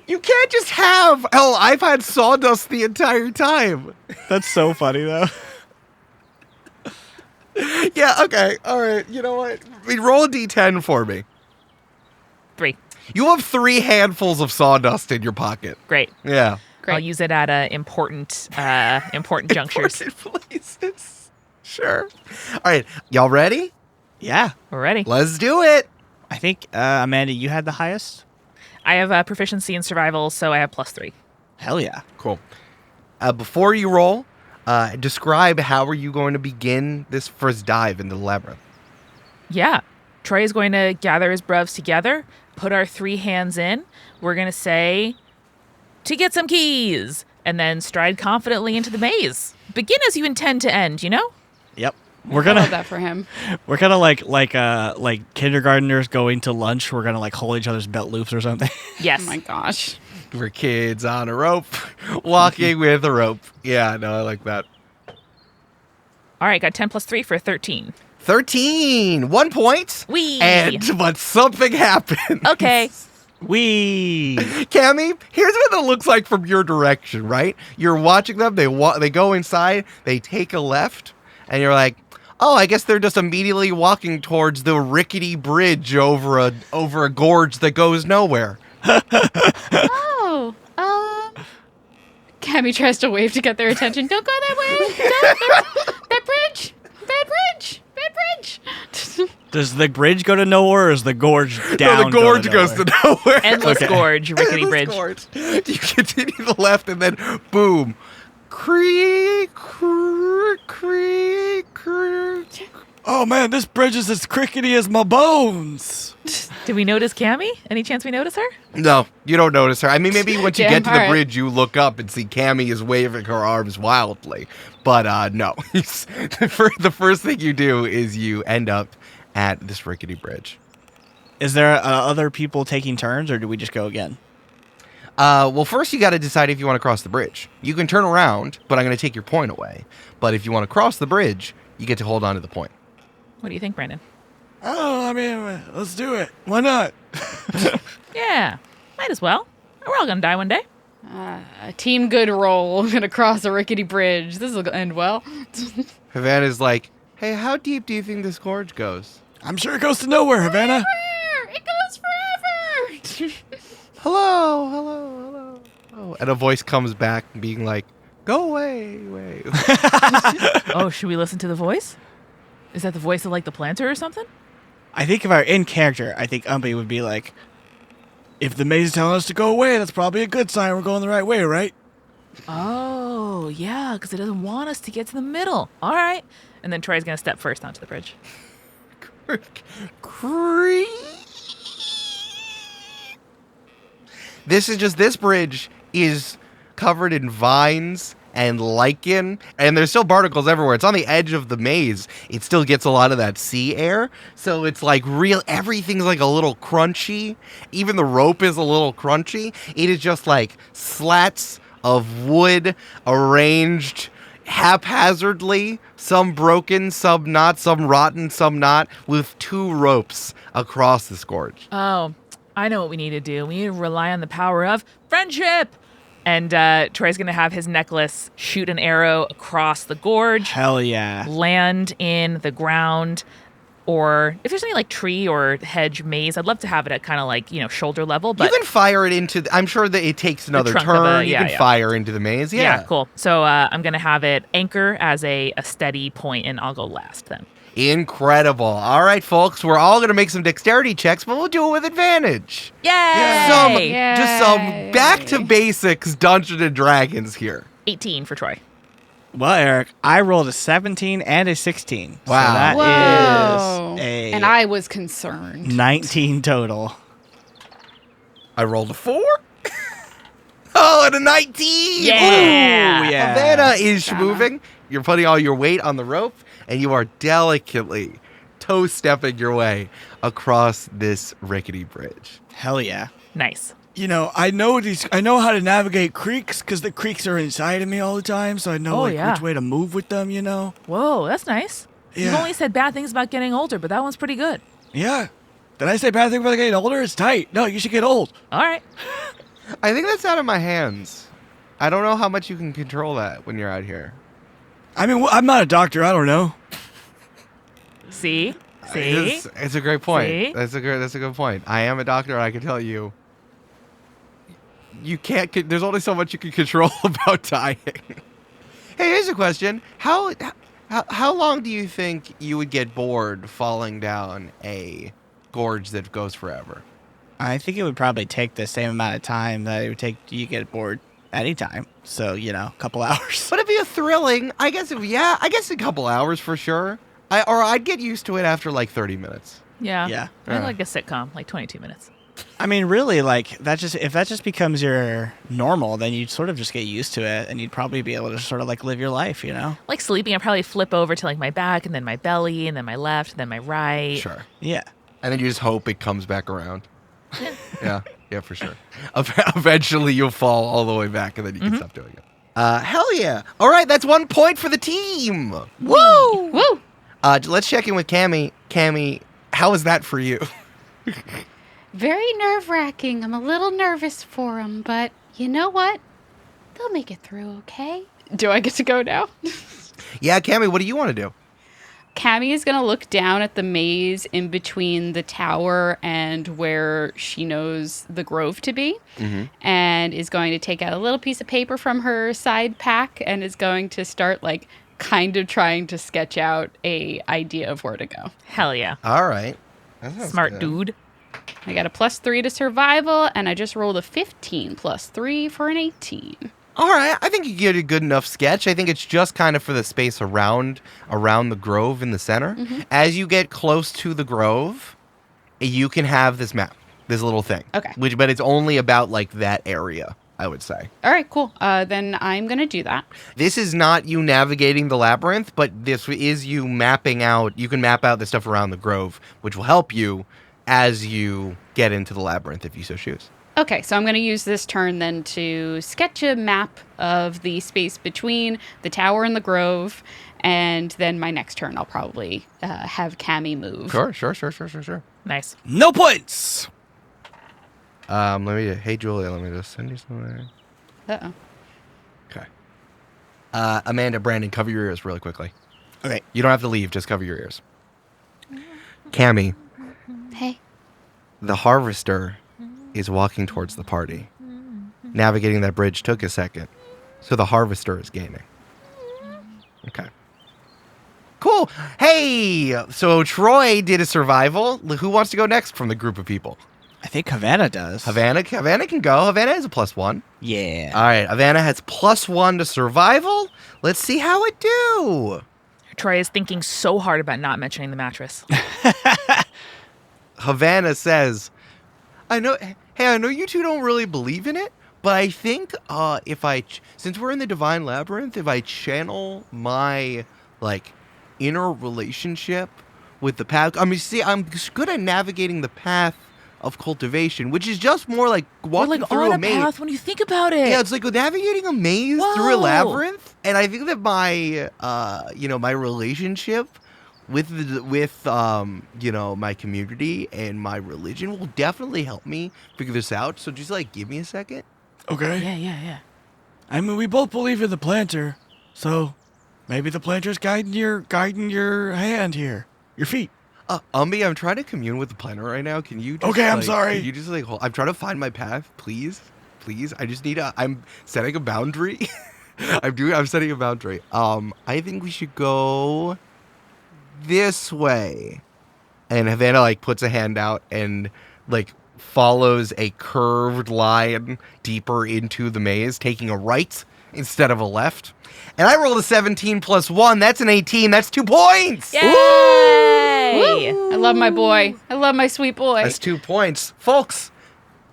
You can't just have... Hell, I've had sawdust the entire time. That's so funny, though. Yeah, okay. All right. You know what? Roll a d10 for me. 3. You have 3 handfuls of sawdust in your pocket. Great. Yeah. Great. I'll use it at important junctures. Important places. Sure. All right. Y'all ready? Yeah, We're ready. Let's do it. I think, Amanda, you had the highest? I have proficiency in survival, so I have +3. Hell yeah. Cool. Before you roll, describe how are you going to begin this first dive into the labyrinth. Yeah. Troy is going to gather his bruvs together, put our 3 hands in. We're going to say, to get some keys, and then stride confidently into the maze. Begin as you intend to end, you know? Yep. We're I love gonna that for him. we're gonna like kindergartners going to lunch. We're gonna like hold each other's belt loops or something. Yes. Oh my gosh. We're kids on a rope, walking with a rope. Yeah, no, I like that. All right, got 10 + 3 for 13. 13. 1 point. Whee! But something happened. Okay. Wee. Cammy, here's what it looks like from your direction, right? You're watching them. They go inside. They take a left, and you're like, oh, I guess they're just immediately walking towards the rickety bridge over a gorge that goes nowhere. Oh, Cammy tries to wave to get their attention. Don't go that way. That bridge. Bad bridge. Bad bridge. Does the bridge go to nowhere, or is the gorge down? No, the gorge goes to nowhere. Endless gorge, rickety Endless bridge. gorge. You continue to the left, and then boom. Creak, creak, creak, creak. Oh man, this bridge is as crickety as my bones. Did we notice Cammy? Any chance we notice her? No, you don't notice her. I mean, maybe once you Damn, get to the alright. bridge, you look up and see Cammy is waving her arms wildly. But no, the first thing you do is you end up at this rickety bridge. Is there other people taking turns, or do we just go again? Well, first you got to decide if you want to cross the bridge. You can turn around, but I'm going to take your point away. But if you want to cross the bridge, you get to hold on to the point. What do you think, Brandon? Oh, I mean, let's do it. Why not? Yeah, might as well. We're all gonna die one day. A team good roll. I'm gonna cross a rickety bridge. This will end well. Havana's like, hey, how deep do you think this gorge goes? I'm sure it goes to nowhere, Havana. It goes forever. Hello. Oh, and a voice comes back being like, go away. Oh, should we listen to the voice? Is that the voice of like the planter or something? I think if I were in character, I think Umbi would be like, If the maze is telling us to go away, that's probably a good sign we're going the right way, right? Oh, yeah, because it doesn't want us to get to the middle. All right. And then Troy's gonna step first onto the bridge. This bridge is covered in vines and lichen, and there's still barnacles everywhere. It's on the edge of the maze. It still gets a lot of that sea air, so it's like everything's like a little crunchy. Even the rope is a little crunchy. It is just like slats of wood arranged haphazardly, some broken, some not, some rotten, some not, with 2 ropes across this gorge. Oh, I know what we need to do. We need to rely on the power of friendship. And Troy's going to have his necklace shoot an arrow across the gorge, hell yeah. land in the ground, or if there's any like tree or hedge maze, I'd love to have it at kind of like, shoulder level. But you can fire it into, I'm sure that it takes another trunk of turn. a- You yeah, can yeah. fire into the maze. yeah, cool. So I'm going to have it anchor as a steady point, and I'll go last then. Incredible. All right, folks, we're all going to make some dexterity checks, but we'll do it with advantage. Yay! Just some back to basics Dungeons and Dragons here. 18 for Troy. Well, Eric, I rolled a 17 and a 16. Wow. So that Whoa. is a And I was concerned. 19 total. I rolled a 4. Oh, and a 19. Yeah. Ooh, yeah. Havana is moving. You're putting all your weight on the rope, and you are delicately toe-stepping your way across this rickety bridge. Hell yeah. Nice. I know how to navigate creeks because the creeks are inside of me all the time, so I know Oh, yeah. which way to move with them, Whoa, that's nice. You've Yeah. only said bad things about getting older, but that one's pretty good. Yeah. Did I say bad thing about getting older? It's tight. No, you should get old. All right. I think that's out of my hands. I don't know how much you can control that when you're out here. I mean, I'm not a doctor. I don't know. See? It's a great point. See? That's a good point. I am a doctor, and I can tell you, you can't. There's only so much you can control about dying. Hey, here's a question: How long do you think you would get bored falling down a gorge that goes forever? I think it would probably take the same amount of time that it would take you to get bored anytime. So, a couple hours. But it'd be a thrilling. I guess a couple hours for sure. I'd get used to it after like 30 minutes. Yeah. Yeah. I like a sitcom, like 22 minutes. I mean, really, like, if that just becomes your normal, then you'd sort of just get used to it, and you'd probably be able to sort of, like, live your life, Like sleeping, I probably flip over to like my back, and then my belly, and then my left, and then my right. Sure. Yeah. And then you just hope it comes back around. Yeah, for sure. Eventually you'll fall all the way back, and then you can stop doing it. Hell yeah. All right, that's 1 point for the team. Woo! Woo! Let's check in with Cammy. Cammy, how is that for you? Very nerve-wracking. I'm a little nervous for them, but you know what? They'll make it through, okay? Do I get to go now? Yeah, Cammy, what do you want to do? Cammy is going to look down at the maze in between the tower and where she knows the grove to be, and is going to take out a little piece of paper from her side pack and is going to start, like, kind of trying to sketch out a idea of where to go. Hell yeah. All right. That sounds Smart good. dude. I got a +3 to survival, and I just rolled a 15 +3 for an 18. All right, I think you get a good enough sketch. I think it's just kind of for the space around the grove in the center. As you get close to the grove, you can have this map, this little thing. Okay. But it's only about like that area, I would say. All right, cool. Then I'm going to do that. This is not you navigating the labyrinth, but this is you mapping out. You can map out the stuff around the grove, which will help you as you get into the labyrinth if you so choose. Okay, so I'm going to use this turn then to sketch a map of the space between the tower and the grove, and then my next turn I'll probably have Cammy move. Sure. Nice. No points. Hey Julia, let me just send you something. Uh-oh. Okay. Amanda, Brandon, cover your ears really quickly. Okay. You don't have to leave, just cover your ears. Cammy, Hey. the harvester is walking towards the party. Navigating that bridge took a second, so the harvester is gaining. Okay. Cool. Hey, so Troy did a survival. Who wants to go next from the group of people? I think Havana does. Havana can go. Havana has a +1. Yeah. All right, Havana has +1 to survival. Let's see how it do. Troy is thinking so hard about not mentioning the mattress. Havana says, I know you two don't really believe in it, but I think since we're in the Divine Labyrinth, if I channel my, like, inner relationship with the path, I'm good at navigating the path of cultivation, which is just more like We're walking like through on a a maze. path when you think about it. Yeah, it's like navigating a maze through a Whoa. labyrinth, and I think that my, my relationship with my community and my religion will definitely help me figure this out. So just like give me a second. Okay. Yeah. I mean, we both believe in the planter, so maybe the planter's guiding your hand here, your feet. Umbi, I'm trying to commune with the planner right now. Can you just, Okay, I'm sorry. Can you just hold? I'm trying to find my path, please. I just need I'm setting a boundary. I'm setting a boundary. I think we should go this way. And Havana puts a hand out and follows a curved line deeper into the maze, taking a right instead of a left. And I rolled a 17 +1. That's an 18. That's 2 points. Yay! I love my boy. I love my sweet boy. That's 2 points. Folks,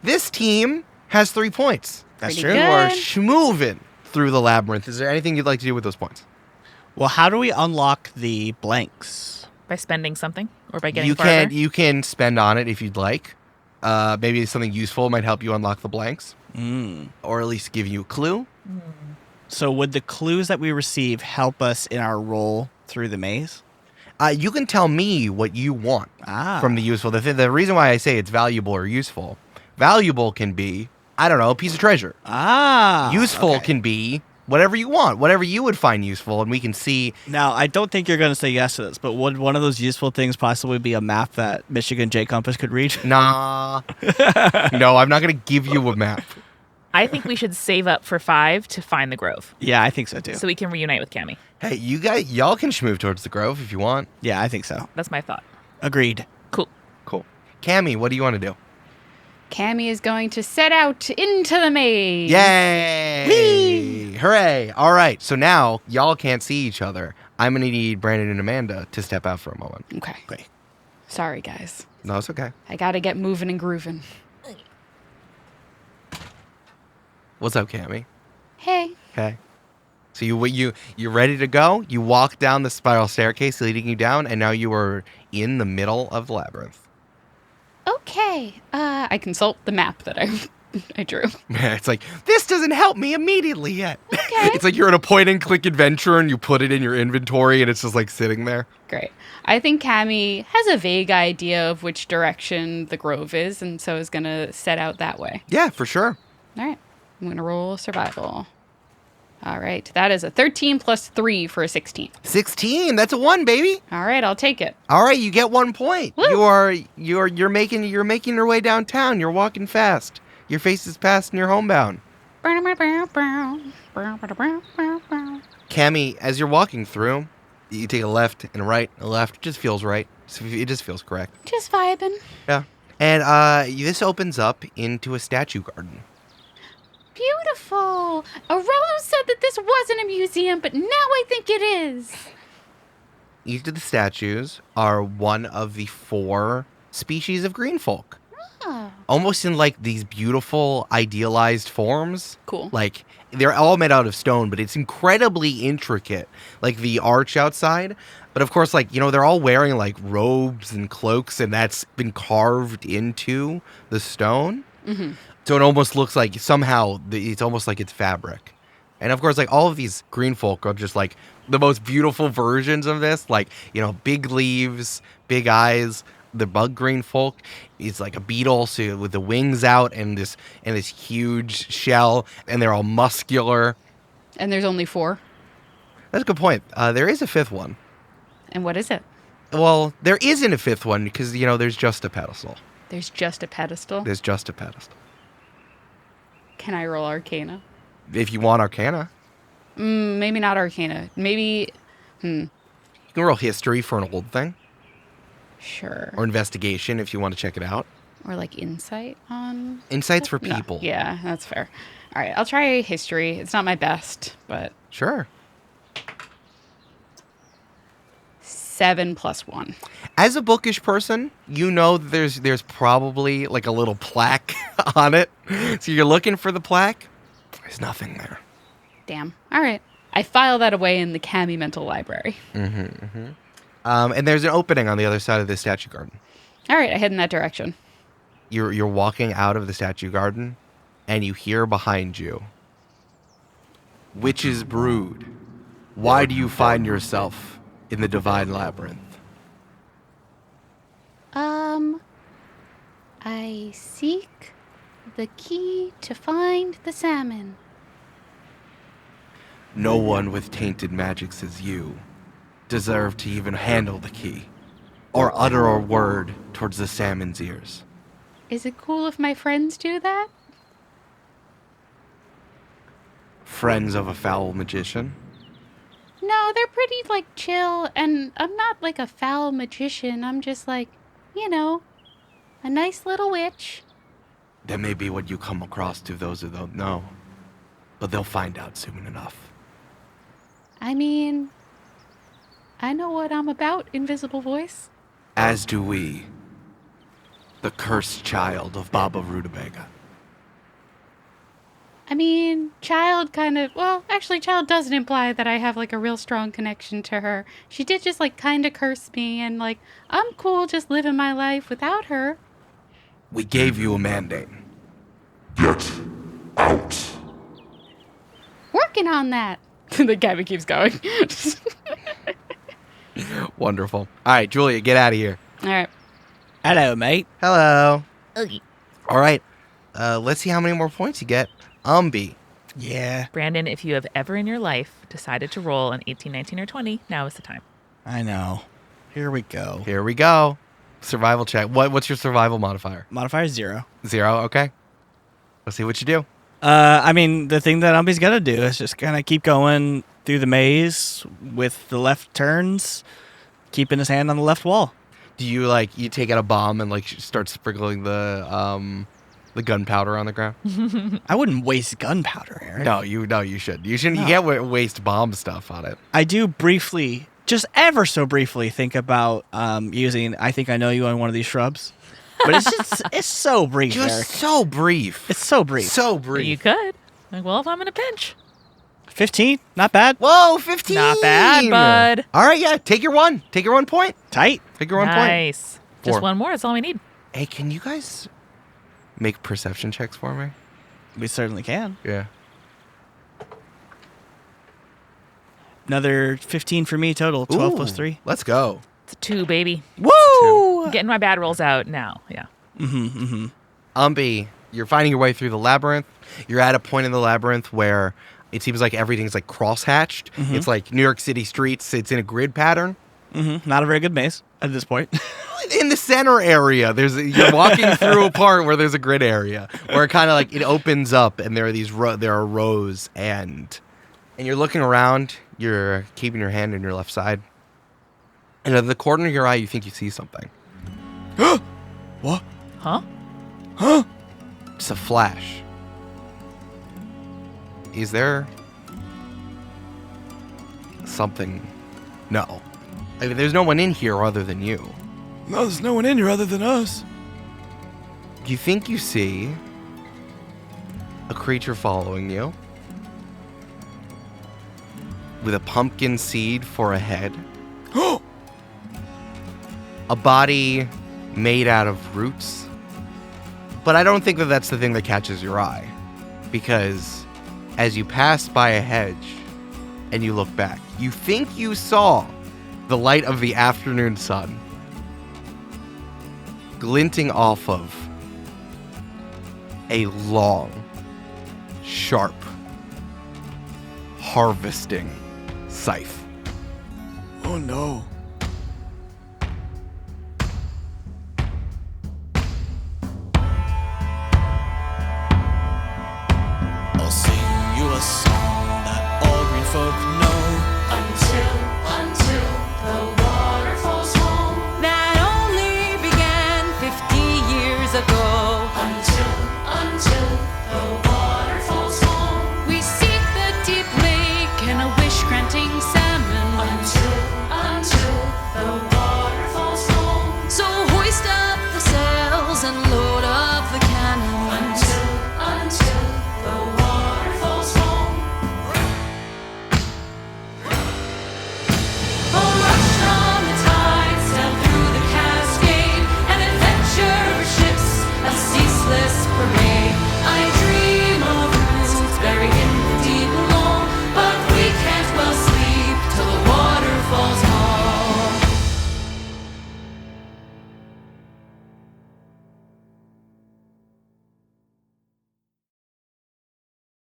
this team has 3 points. That's Pretty true. good. You are schmoving through the labyrinth. Is there anything you'd like to do with those points? Well, how do we unlock the blanks? By spending something or by getting farther? You can spend on it if you'd like. Maybe something useful might help you unlock the blanks. Or at least give you a clue. So would the clues that we receive help us in our roll through the maze? You can tell me what you want from the useful. The reason why I say it's valuable or useful. Valuable can be, I don't know, a piece of treasure. Useful okay. can be whatever you want, whatever you would find useful, and we can see. Now, I don't think you're going to say yes to this, but would one of those useful things possibly be a map that Michigan J Compass could read? Nah. No, I'm not going to give you a map. I think we should save up for 5 to find the grove Yeah, I think so too. so we can reunite with Cammy. Hey, y'all can move towards the grove if you want. Yeah, I think so. That's my thought. Agreed. Cool. Cool. Cammy, what do you want to do? Cammy is going to set out into the maze. Yay! Whee! Hooray! All right, so now y'all can't see each other. I'm going to need Brandon and Amanda to step out for a moment. Okay. Great. Sorry, guys. No, it's okay. I got to get moving and grooving. What's up, Cammy? Hey. Okay. So you're ready to go? You walk down the spiral staircase leading you down, and now you are in the middle of the labyrinth. Okay. I consult the map that I I drew. It's like, this doesn't help me immediately yet. Okay. It's like you're in a point-and-click adventure and you put it in your inventory and it's just like sitting there. Great. I think Cammy has a vague idea of which direction the grove is, and so is going to set out that way. Yeah, for sure. All right. I'm going to roll survival. All right. That is a 13 plus 3 for a 16. 16. That's a 1, baby. All right. I'll take it. All right, you get 1 point. Woo. You're making your way downtown. You're walking fast. Your face is past and you're homebound. Cammy, as you're walking through, you take a left and a right. A left just feels right. It just feels correct. Just vibing. Yeah. And this opens up into a statue garden. Beautiful. Arello said that this wasn't a museum, but now I think it is. Each of the statues are one of the 4 species of green folk. Oh. Almost in like these beautiful idealized forms. Cool. Like they're all made out of stone, but it's incredibly intricate. Like the arch outside. But of course, like, they're all wearing like robes and cloaks, and that's been carved into the stone. Mm-hmm. So it almost looks like somehow it's almost like it's fabric. And of course, like all of these green folk are just like the most beautiful versions of this. Like, big leaves, big eyes. The bug green folk is like a beetle, so with the wings out and this huge shell, and they're all muscular. And there's only 4. That's a good point. There is a 5th one. And what is it? Well, there isn't a 5th one because, there's just a pedestal. There's just a pedestal? There's just a pedestal. Can I roll Arcana? If you want Arcana. Maybe not Arcana. Maybe, You can roll History for an old thing. Sure. Or Investigation if you want to check it out. Or like Insight on... Insights for No. people. Yeah, that's fair. All right, I'll try History. It's not my best, but... Sure. 7 plus 1. As a bookish person, there's probably like a little plaque on it. So you're looking for the plaque. There's nothing there. Damn. All right. I file that away in the Cammy Mental Library. And there's an opening on the other side of the statue garden. All right, I head in that direction. You're walking out of the statue garden, and you hear behind you, "Witch's brood, why do you find yourself in the divine labyrinth?" I seek the key to find the salmon. No one with tainted magics as you deserve to even handle the key, or utter a word towards the salmon's ears. Is it cool if my friends do that? Friends of a foul magician? No, they're pretty, chill, and I'm not, a foul magician. I'm just, a nice little witch. That may be what you come across to those who don't know, but they'll find out soon enough. I mean, I know what I'm about, Invisible Voice. As do we, the cursed child of Baba Rutabaga. I mean, Child Child doesn't imply that I have, a real strong connection to her. She did just, kind of curse me, and, I'm cool just living my life without her. We gave you a mandate. Get out. Working on that. The cabin keeps going. Wonderful. All right, Julia, get out of here. All right. Hello, mate. Hello. All right, let's see how many more points you get. Umbi. Yeah, Brandon, if you have ever in your life decided to roll an 18, 19, or 20, now is the time. I know. Here we go. Here we go. Survival check. What's your survival modifier? Modifier 0. 0, okay. Let's see what you do. The thing that Umbi's got to do is just kind of keep going through the maze with the left turns, keeping his hand on the left wall. Do you you take out a bomb and start sprinkling the gunpowder on the ground? I wouldn't waste gunpowder, Eric. No, you should. You shouldn't. You can't waste bomb stuff on it. I do briefly, just ever so briefly, think about using I Think I Know You on one of these shrubs. But it's so brief, Just Eric. so brief. It's so brief. So brief. You could. Well, if I'm in a pinch. 15, not bad. Whoa, 15. Not bad, bud. All right, yeah. Take your 1. Take your 1 point. Tight. Take your 1 point. Nice. 4. Just one more. That's all we need. Hey, can you guys make perception checks for me? We certainly can. Yeah. Another 15 for me total. 12 plus 3. Let's go. It's a 2, baby. Woo! I'm getting my bad rolls out now. Yeah. Umbi, you're finding your way through the labyrinth. You're at a point in the labyrinth where it seems like everything's like cross-hatched. It's like New York City streets. It's in a grid pattern. Not a very good maze at this point. In the center area, you're walking through a part where there's a grid area where it kind of like it opens up and there are these there are rows and you're looking around. You're keeping your hand on your left side, and at the corner of your eye, you think you see something. What? Huh? It's a flash. Is there something? No. I mean, there's no one in here other than you. No, there's no one in here other than us. You think you see a creature following you with a pumpkin seed for a head. A body made out of roots. But I don't think that that's the thing that catches your eye. Because as you pass by a hedge and you look back, you think you saw the light of the afternoon sun glinting off of a long, sharp, harvesting scythe. Oh no.